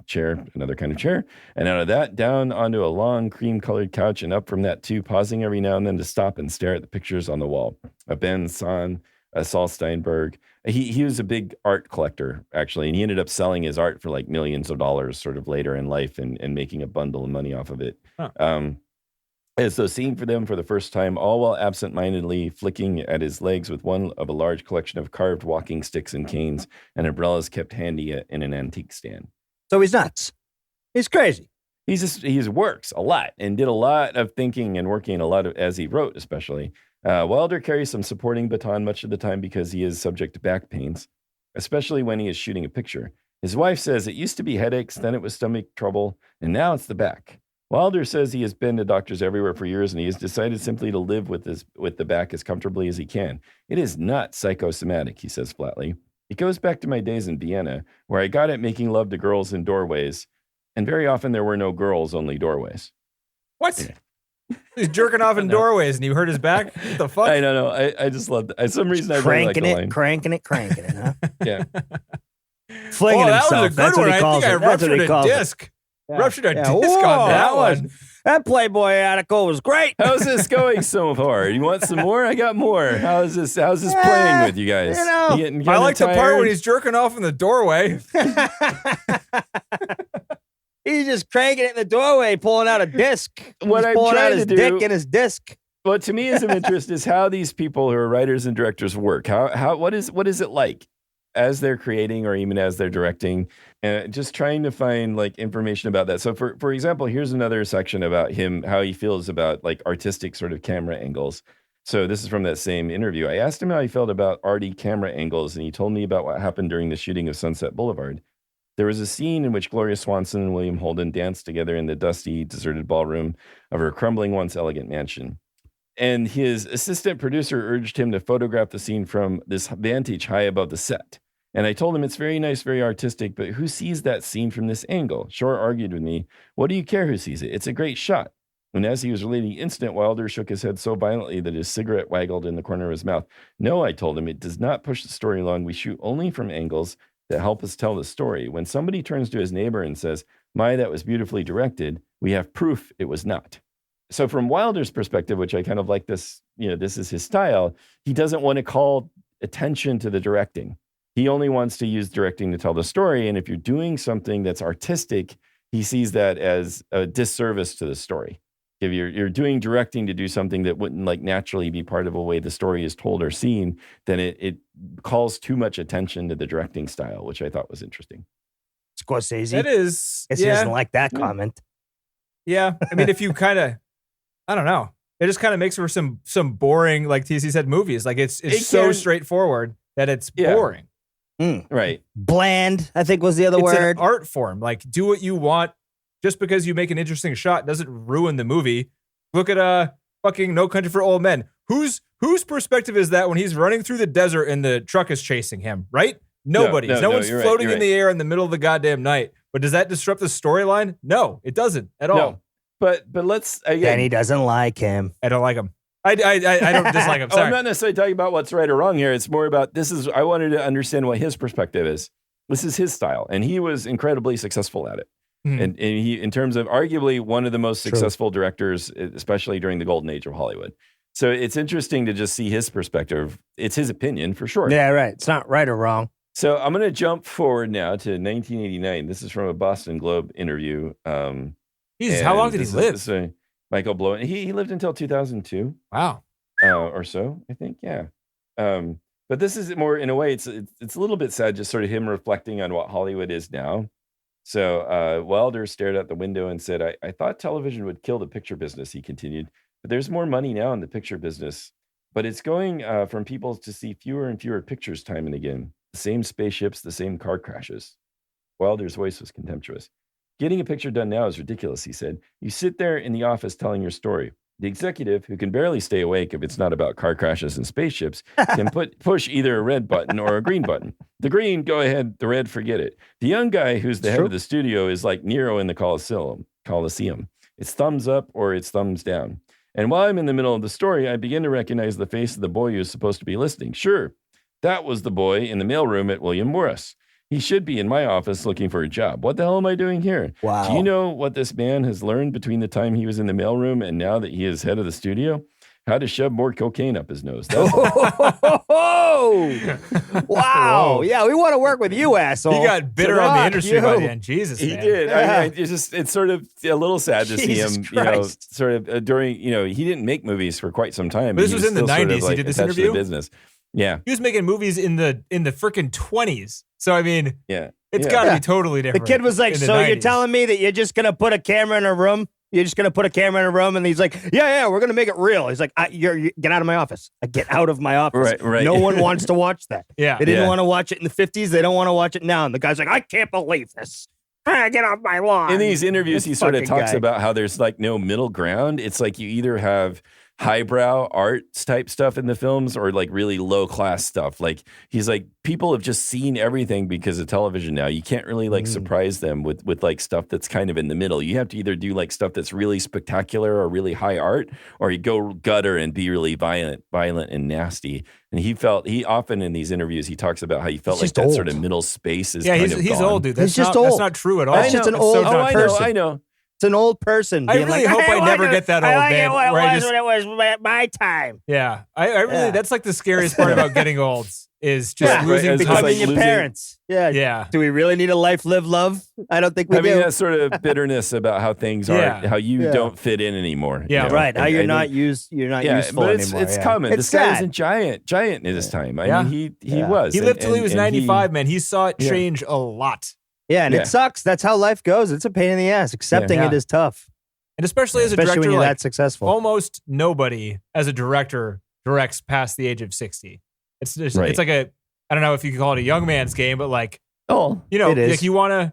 chair, another kind of chair, and out of that down onto a long cream-colored couch, and up from that too, pausing every now and then to stop and stare at the pictures on the wall. A Ben San, a Saul Steinberg. He was a big art collector, actually, and he ended up selling his art for like millions of dollars sort of later in life and making a bundle of money off of it. Huh. As though seeing for them for the first time, all while absent-mindedly flicking at his legs with one of a large collection of carved walking sticks and canes and umbrellas kept handy in an antique stand. So he's nuts. He's crazy. He works a lot and did a lot of thinking and working a lot of, as he wrote, especially. Wilder carries some supporting baton much of the time because he is subject to back pains, especially when he is shooting a picture. His wife says it used to be headaches, then it was stomach trouble, and now it's the back. Wilder says he has been to doctors everywhere for years, and he has decided simply to live with the back as comfortably as he can. It is not psychosomatic, he says flatly. It goes back to my days in Vienna, where I got at making love to girls in doorways, and very often there were no girls, only doorways. What? Yeah. He's jerking off in doorways and you hurt his back? What the fuck? I don't know. I just love that. For some reason, I really like the line. Cranking it, huh? Yeah. Flinging that himself. was a good That's one. what he calls I it. think I That's what ruptured he a calls it. disc. Yeah. Ruptured a Yeah. disc Whoa, on that one. That Playboy article was great. How's this going so far? You want some more? I got more. How's this playing with you guys? You know, getting I like the part tired? when he's jerking off in the doorway. He's just cranking it in the doorway, pulling out a disc. What He's I'm pulling out trying his to do- dick and his disc. What to me is of interest is how these people who are writers and directors work. What is it like as they're creating or even as they're directing? And just trying to find like information about that. So for example, here's another section about him, how he feels about like artistic sort of camera angles. So this is from that same interview. I asked him how he felt about arty camera angles, and he told me about what happened during the shooting of Sunset Boulevard. There was a scene in which Gloria Swanson and William Holden danced together in the dusty, deserted ballroom of her crumbling, once elegant mansion. And his assistant producer urged him to photograph the scene from this vantage high above the set. And I told him it's very nice, very artistic, but who sees that scene from this angle? Shore argued with me, what do you care who sees it? It's a great shot. And as he was relating the incident, Wilder shook his head so violently that his cigarette waggled in the corner of his mouth. No, I told him, it does not push the story along. We shoot only from angles that help us tell the story. When somebody turns to his neighbor and says, my, that was beautifully directed, we have proof it was not. So from Wilder's perspective, which I kind of like this, this is his style, he doesn't want to call attention to the directing. He only wants to use directing to tell the story. And if you're doing something that's artistic, he sees that as a disservice to the story. If you're doing directing to do something that wouldn't like naturally be part of a way the story is told or seen, then it calls too much attention to the directing style, which I thought was interesting. Scorsese. That is. Guess he doesn't like that comment. Yeah. I mean, if you kind of, I don't know. It just kind of makes for some boring, like TC said, movies. Like it's so straightforward that it's boring. Right. Bland, I think was the other It's word. an art form. Like do what you want. Just because you make an interesting shot doesn't ruin the movie. Look at fucking No Country for Old Men. Whose perspective is that when he's running through the desert and the truck is chasing him, right? Nobody's. No one's floating in the air in the middle of the goddamn night. But does that disrupt the storyline? No, it doesn't at all. But let's again. Danny doesn't like him. I don't like him. I don't dislike him. Sorry. I'm not necessarily talking about what's right or wrong here. It's more about I wanted to understand what his perspective is. This is his style, and he was incredibly successful at it. Mm-hmm. And he, in terms of arguably one of the most successful directors, especially during the golden age of Hollywood. So it's interesting to just see his perspective. It's his opinion for sure. Yeah, right. It's not right or wrong. So I'm going to jump forward now to 1989. This is from a Boston Globe interview. Jesus, how long did he live? Michael Blow. He lived until 2002. Wow. Or so, I think. Yeah. But this is more, in a way, it's a little bit sad, just sort of him reflecting on what Hollywood is now. So Wilder stared out the window and said, I thought television would kill the picture business, he continued. But there's more money now in the picture business. But it's going from people to see fewer and fewer pictures time and again. The same spaceships, the same car crashes. Wilder's voice was contemptuous. Getting a picture done now is ridiculous, he said. You sit there in the office telling your story. The executive, who can barely stay awake if it's not about car crashes and spaceships, can push either a red button or a green button. The green, go ahead. The red, forget it. The young guy who's the head of the studio is like Nero in the Colosseum. It's thumbs up or it's thumbs down. And while I'm in the middle of the story, I begin to recognize the face of the boy who's supposed to be listening. Sure, that was the boy in the mailroom at William Morris. He should be in my office looking for a job. What the hell am I doing here? Wow. Do you know what this man has learned between the time he was in the mailroom and now that he is head of the studio? How to shove more cocaine up his nose. That's wow. Yeah, we want to work with you, asshole. He got bitter on the industry by the end. Jesus, he man. did. Yeah. It's sort of a little sad to see him, sort of during, he didn't make movies for quite some time. But this was in the 90s. He did this interview? Business. Yeah. He was making movies in the freaking 20s. So, I mean, it's Yeah. got to be totally The different. kid was like, in the so you're 90s. telling me that you're just going to put a camera in a room? You're just going to put a camera in a room? And he's like, yeah, we're going to make it real. He's like, you get out of my office. I get out of my office. Right. No one wants to watch that. Yeah. They didn't want to watch it in the 50s. They don't want to watch it now. And the guy's like, I can't believe this. Get off my lawn. In these interviews, This he sort of fucking talks guy. about how there's like no middle ground. It's like you either have highbrow arts type stuff in the films or like really low class stuff. Like he's like, people have just seen everything because of television now. You can't really like surprise them with like stuff that's kind of in the middle. You have to either do like stuff that's really spectacular or really high art, or you go gutter and be really violent and nasty. And he often in these interviews, he talks about how he felt He's like that just sort of old. middle space is he's gone. old, dude. That's He's just not, old. That's not true at all. That's just an It's old not true. person. I know. It's an old person. I being really like, hope I never get that old, I like man. it what it where I was just- when it was my time. Yeah. I really, that's like the scariest part about getting old is just Yeah, losing right, the it's just Becoming like your losing- parents. Yeah. Yeah. Do we really need a life, live, love? I don't think we Having do. that sort of bitterness about how things Yeah. are, how you Yeah. don't fit in anymore. Yeah. Right. How And you're I not think- you're not Yeah, useful but it's anymore. it's yeah. common. It's This guy was sad. a giant in his time. I Yeah. mean, he Yeah. was. He lived till he was and 95, man. He saw it Yeah. change a lot. Yeah, and Yeah. it sucks. That's how life goes. It's a pain in the ass. Accepting Yeah. it is tough. And especially as a Especially director, when you're like that successful. almost nobody as a director directs past the age of 60. It's just, Right. it's like I don't know if you could call it a young man's game, but like, Oh, It is. like you want to,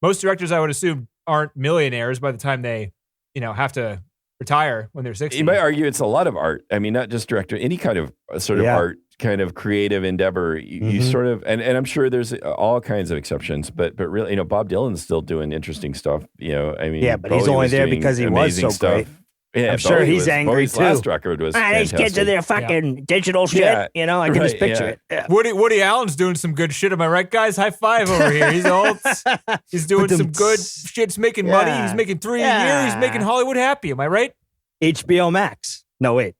most directors I would assume aren't millionaires by the time they, have to retire when they're 60. you might argue it's a lot of art. I mean, not just director, any kind of sort of Yeah. art, kind of creative endeavor. You Mhm. sort of, and I'm sure there's all kinds of exceptions, but really, Bob Dylan's still doing interesting stuff. I mean, Yeah, but he's Bowie only was there doing because he was amazing so great. Yeah, I'm sure Bowie he's angry, Bowie's too. last record was These fantastic. kids are their fucking digital shit. Yeah. I can just Right, picture yeah. it. Yeah. Woody Allen's doing some good shit. Am I right, guys? High five over here. He's old. He's doing some good shit. He's making money. Yeah. He's making 3 a year. He's Yeah. making Hollywood happy. Am I right? HBO Max. No, wait.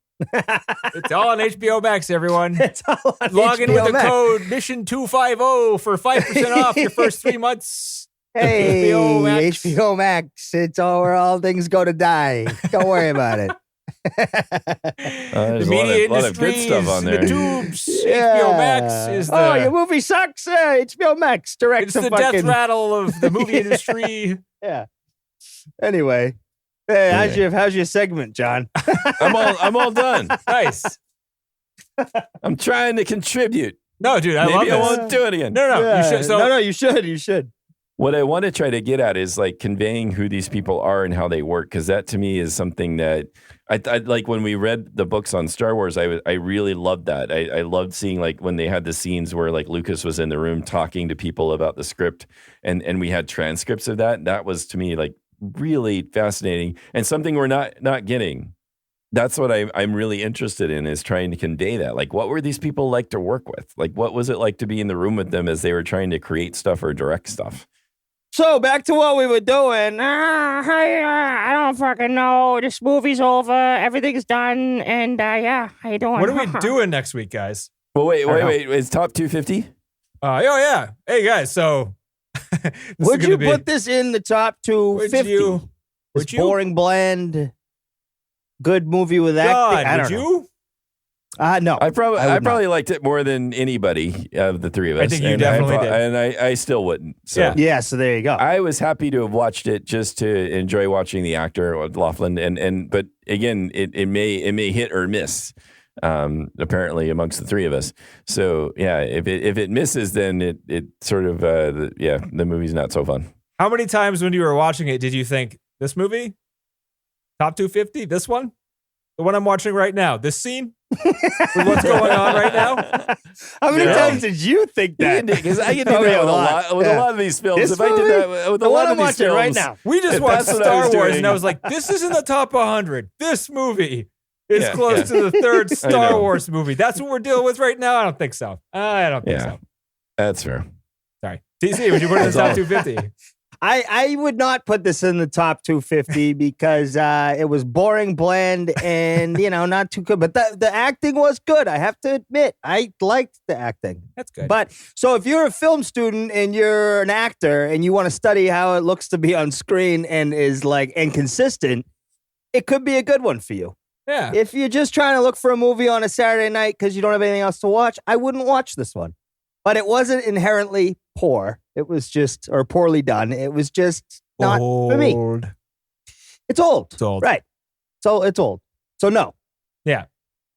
It's all on HBO Max, everyone. It's all on Log in HBO with the Max. code Mission250 for 5% off your first 3 months. Hey, HBO Max. HBO Max. It's all where all things go to die. Don't worry about it. The There's media a lot of good industries, stuff on there. the tubes. HBO Max is the oh, your movie sucks. HBO Max direct it's to the fucking death rattle of the movie industry. yeah. Anyway, hey, how's your segment, John? I'm all done. Nice. I'm trying to contribute. No, dude, I love Maybe I this. won't do it again. No, Yeah. you should. So, no, you should. You should. What I want to try to get at is like conveying who these people are and how they work, because that to me is something that I like. When we read the books on Star Wars, I really loved that. I loved seeing like when they had the scenes where like Lucas was in the room talking to people about the script, and we had transcripts of that. That was to me like really fascinating and something we're not getting. That's what I'm really interested in, is trying to convey that. Like, what were these people like to work with? Like, what was it like to be in the room with them as they were trying to create stuff or direct stuff? So back to what we were doing. I don't fucking know. This movie's over. Everything's done. And yeah, how you doing? what are we doing next week, guys? Well, wait. Is top 250? Oh yeah. Hey guys, so this Would is you gonna put this in the top 250? Would you? Boring, bland, good movie with acting. God, I would don't know. you? No. I would probably liked it more than anybody of the three of us. I think you And definitely did. And I still wouldn't. So. Yeah. So there you go. I was happy to have watched it just to enjoy watching the actor Laughton, but again, it may hit or miss. Apparently amongst the three of us. So yeah, if it misses, then it sort of the movie's not so fun. How many times when you were watching it did you think this movie top 250? This one, the one I'm watching right now, this scene with what's going on right now? How many Yeah. times did you think that? Because I can do Oh, that yeah, with a lot. a lot of these films. This If I did movie? that with a The lot one of I'm these watching films, right now. We just If watched that's what I Star was Wars, doing. and I was like, this is in the top 100. This movie is Yeah, close yeah. to the third I Star know. Wars movie. That's what we're dealing with right now? I don't think so. I don't think Yeah. so. That's fair. Sorry. TC, would you put it in the top 250? I would not put this in the top 250 because it was boring, bland, and not too good. But the acting was good. I have to admit, I liked the acting. That's good. But so if you're a film student and you're an actor and you want to study how it looks to be on screen and is like inconsistent, it could be a good one for you. yeah. If you're just trying to look for a movie on a Saturday night because you don't have anything else to watch, I wouldn't watch this one. But it wasn't inherently poor. It was just, or poorly done. It was just not for me. Old. It's old. It's old. Right. So it's old. So no. Yeah.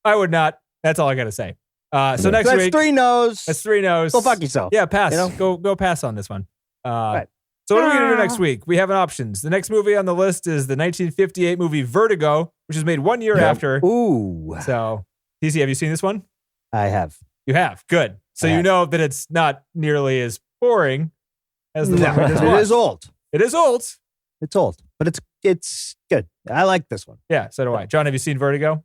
I would not. That's all I got to say. So next That's week. 3 no's. That's 3 no's. Go fuck yourself. Yeah, pass. You know? Go pass on this one. Right. So what are we going to do next week? We have options. The next movie on the list is the 1958 movie Vertigo, which was made 1 year after. Ooh. So, TC, have you seen this one? I have. You have. Good. So I you have. know that it's not nearly as boring as the one we just it watched. is old. It is old. It's old. But it's good. I like this one. Yeah, so do I. John, have you seen Vertigo?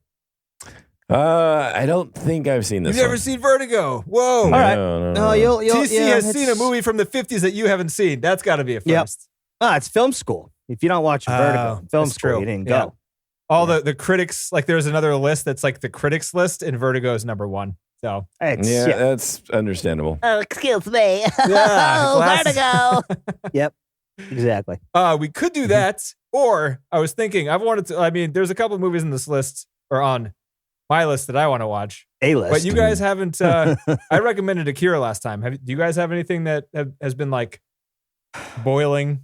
I don't think I've seen this. You've never one. seen Vertigo? Whoa. All right. No. No, you'll TC yeah, has it's- seen a movie from the 50s that you haven't seen. That's got to be a Yep. first. It's film school. If you don't watch Vertigo, film that's school, true. you didn't Yeah. go. All the critics, like there's another list that's like the critics list, and Vertigo is number 1. So, It's, Yeah, that's understandable. Oh, excuse me. Yeah, glasses. Vertigo. Yep. Exactly. we could do that, or I was thinking, there's a couple of movies in this list, or on my list that I want to watch, A-list. but you guys haven't, I recommended Akira last time. Do you guys have anything that has been like boiling,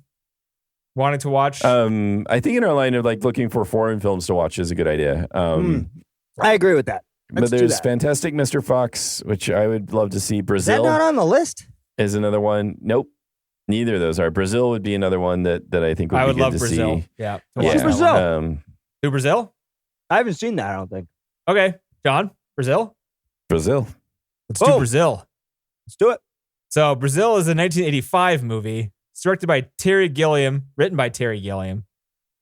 wanting to watch? I think in our line of like looking for foreign films to watch is a good idea. I agree with that. But Let's do there's that. Fantastic Mr. Fox, which I would love to see. Is that Brazil not on the list? is another one. Nope. Neither of those are. Brazil would be another one that I think would I be would good love to Brazil. see. Yeah. to What's watch that Brazil? one. Do Brazil? I haven't seen that, I don't think. Okay. John, Brazil? Brazil. Let's do Oh. Brazil. Let's do it. So Brazil is a 1985 movie. It's directed by Terry Gilliam, written by Terry Gilliam.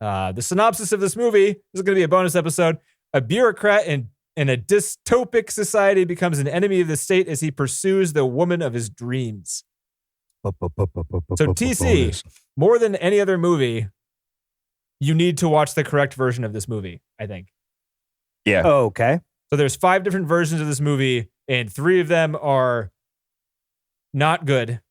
The synopsis of this movie, this is going to be a bonus episode. A bureaucrat in a dystopic society becomes an enemy of the state as he pursues the woman of his dreams. So TC, more than any other movie, you need to watch the correct version of this movie, I think. Yeah. Okay. So there's 5 different versions of this movie, and 3 of them are not good.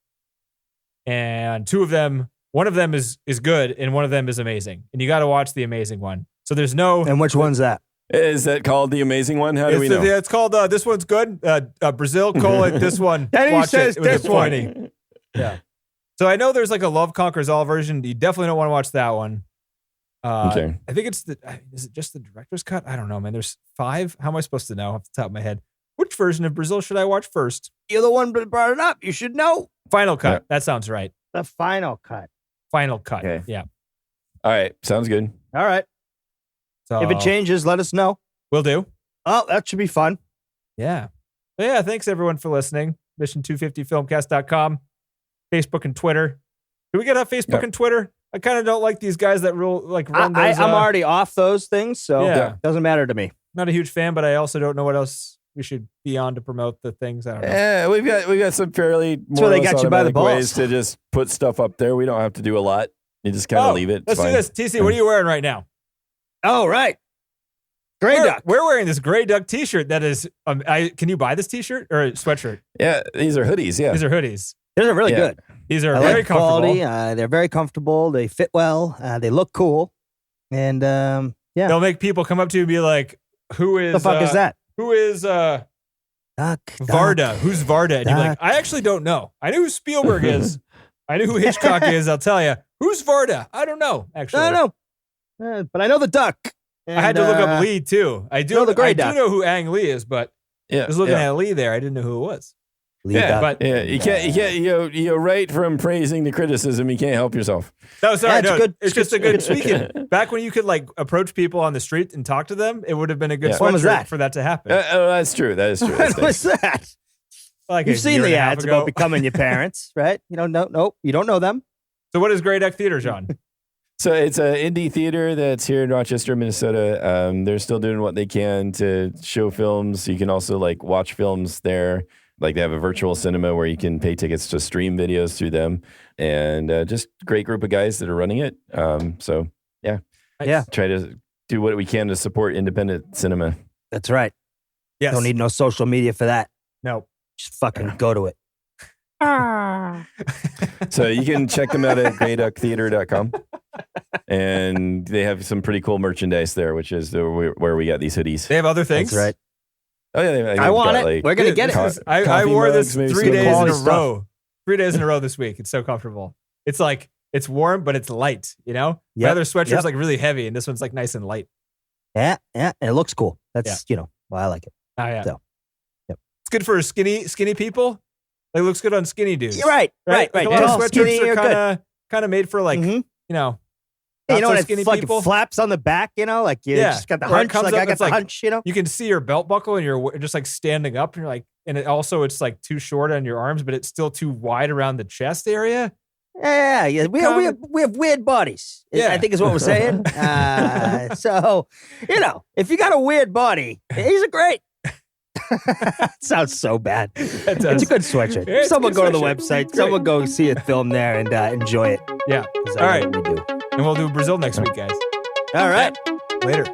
And 2 of them, one of them is good, and one of them is amazing. And you got to watch the amazing one. So there's no, And which one's that? Is that called The Amazing One? How do we know? Yeah, it's called This One's Good. Brazil, this one. And he Watch says it with this a pointing. Yeah. So I know there's like a Love Conquers All version. You definitely don't want to watch that one. Okay. I think is it just the director's cut? I don't know, man. There's 5. How am I supposed to know off the top of my head? Which version of Brazil should I watch first? You're the one that brought it up. You should know. Final cut. Yeah. That sounds right. The final cut. Final cut. Okay. Yeah. All right. Sounds good. All right. So If it changes, let us know. will do. Oh, that should be fun. Yeah. But yeah, thanks everyone for listening. Mission250filmcast.com, Facebook and Twitter. Do we get on Facebook Yep. and Twitter? I kind of don't like these guys that run those. I'm already off those things, so Yeah. it doesn't matter to me. Not a huge fan, but I also don't know what else we should be on to promote the things. I don't know. Yeah, we've got some fairly where they got you by the automatic balls. ways to just put stuff up there. We don't have to do a lot. You just kind of leave it. It's Let's do fine. this. TC, what are you wearing right now? Oh, right. Gray duck. We're wearing this Gray Duck t-shirt that is, can you buy this t-shirt or a sweatshirt? Yeah, these are hoodies. Yeah. These are hoodies. These are really Yeah. good. These are I very like the comfortable. quality. They're very comfortable. They fit well. They look cool. And yeah. They'll make people come up to you and be like, who is, the fuck is that? Who is Duck. Varda? Who's Varda? And you're like, I actually don't know. I knew who Spielberg is. I knew who Hitchcock is. I'll tell you. Who's Varda? I don't know, actually. I don't know. But I know the duck. I had to look up Lee, too. I do know the Gray I Duck. do know who Ang Lee is, but Yeah. I was looking yeah. at Lee there. I didn't know who it was. Lee Yeah, duck. but Yeah, you can't. You right from praising to criticism. You can't help yourself. No, sorry, Yeah, it's no. good. It's just a It's good good. speaking. Back when you could like approach people on the street and talk to them, it would have been a good Yeah. When was sweatshirt that? for that to happen. Oh, that's true. That is true. That's What was that? Like You've a seen year the and a half ads ago. about becoming your parents, right? You don't know. Nope. You don't know them. So what is Gray Duck Theater, John? So it's an indie theater that's here in Rochester, Minnesota. They're still doing what they can to show films. You can also like watch films there. Like they have a virtual cinema where you can pay tickets to stream videos through them, and just a great group of guys that are running it. So yeah, Yeah. try to do what we can to support independent cinema. That's right. Yes. Don't need no social media for that. No. Just fucking go to it. So you can check them out at grayducktheater.com. And they have some pretty cool merchandise there, which is where we got these hoodies. They have other things. That's right. Oh yeah, I want it. We're gonna get it. I coffee wore mugs, this maybe 3 some days in a quality stuff. row. 3 days in a row this week. It's so comfortable. It's like it's warm, but it's light. You know, my Yep. other sweatshirt's Yep. like really heavy, and this one's like nice and light. Yeah. And it looks cool. That's why I like it. Oh yeah. So, yep. It's good for skinny people. Like, it looks good on skinny dudes. You're right. Right. Like, a Tall, lot of skinny, sweatshirts you're are good. kind of made for like Mhm. you know. Hey, not you know so when it skinny fucking people. flaps on the back, like you Yeah. just got the Where it hunch, comes like up, I got it's the like- hunch, You can see your belt buckle, and you're just like standing up, and you're like, and it also it's like too short on your arms, but it's still too wide around the chest area. Yeah. We have weird bodies. Yeah. I think is what we're saying. So, if you got a weird body, these are great. Sounds so bad. It does. It's a good sweatshirt. Yeah, it's a Someone good go to the sweatshirt. website. Great. Someone go see a film there and enjoy it. Yeah. 'Cause All I right. know what we do. And we'll do Brazil next week, guys. All right. Later.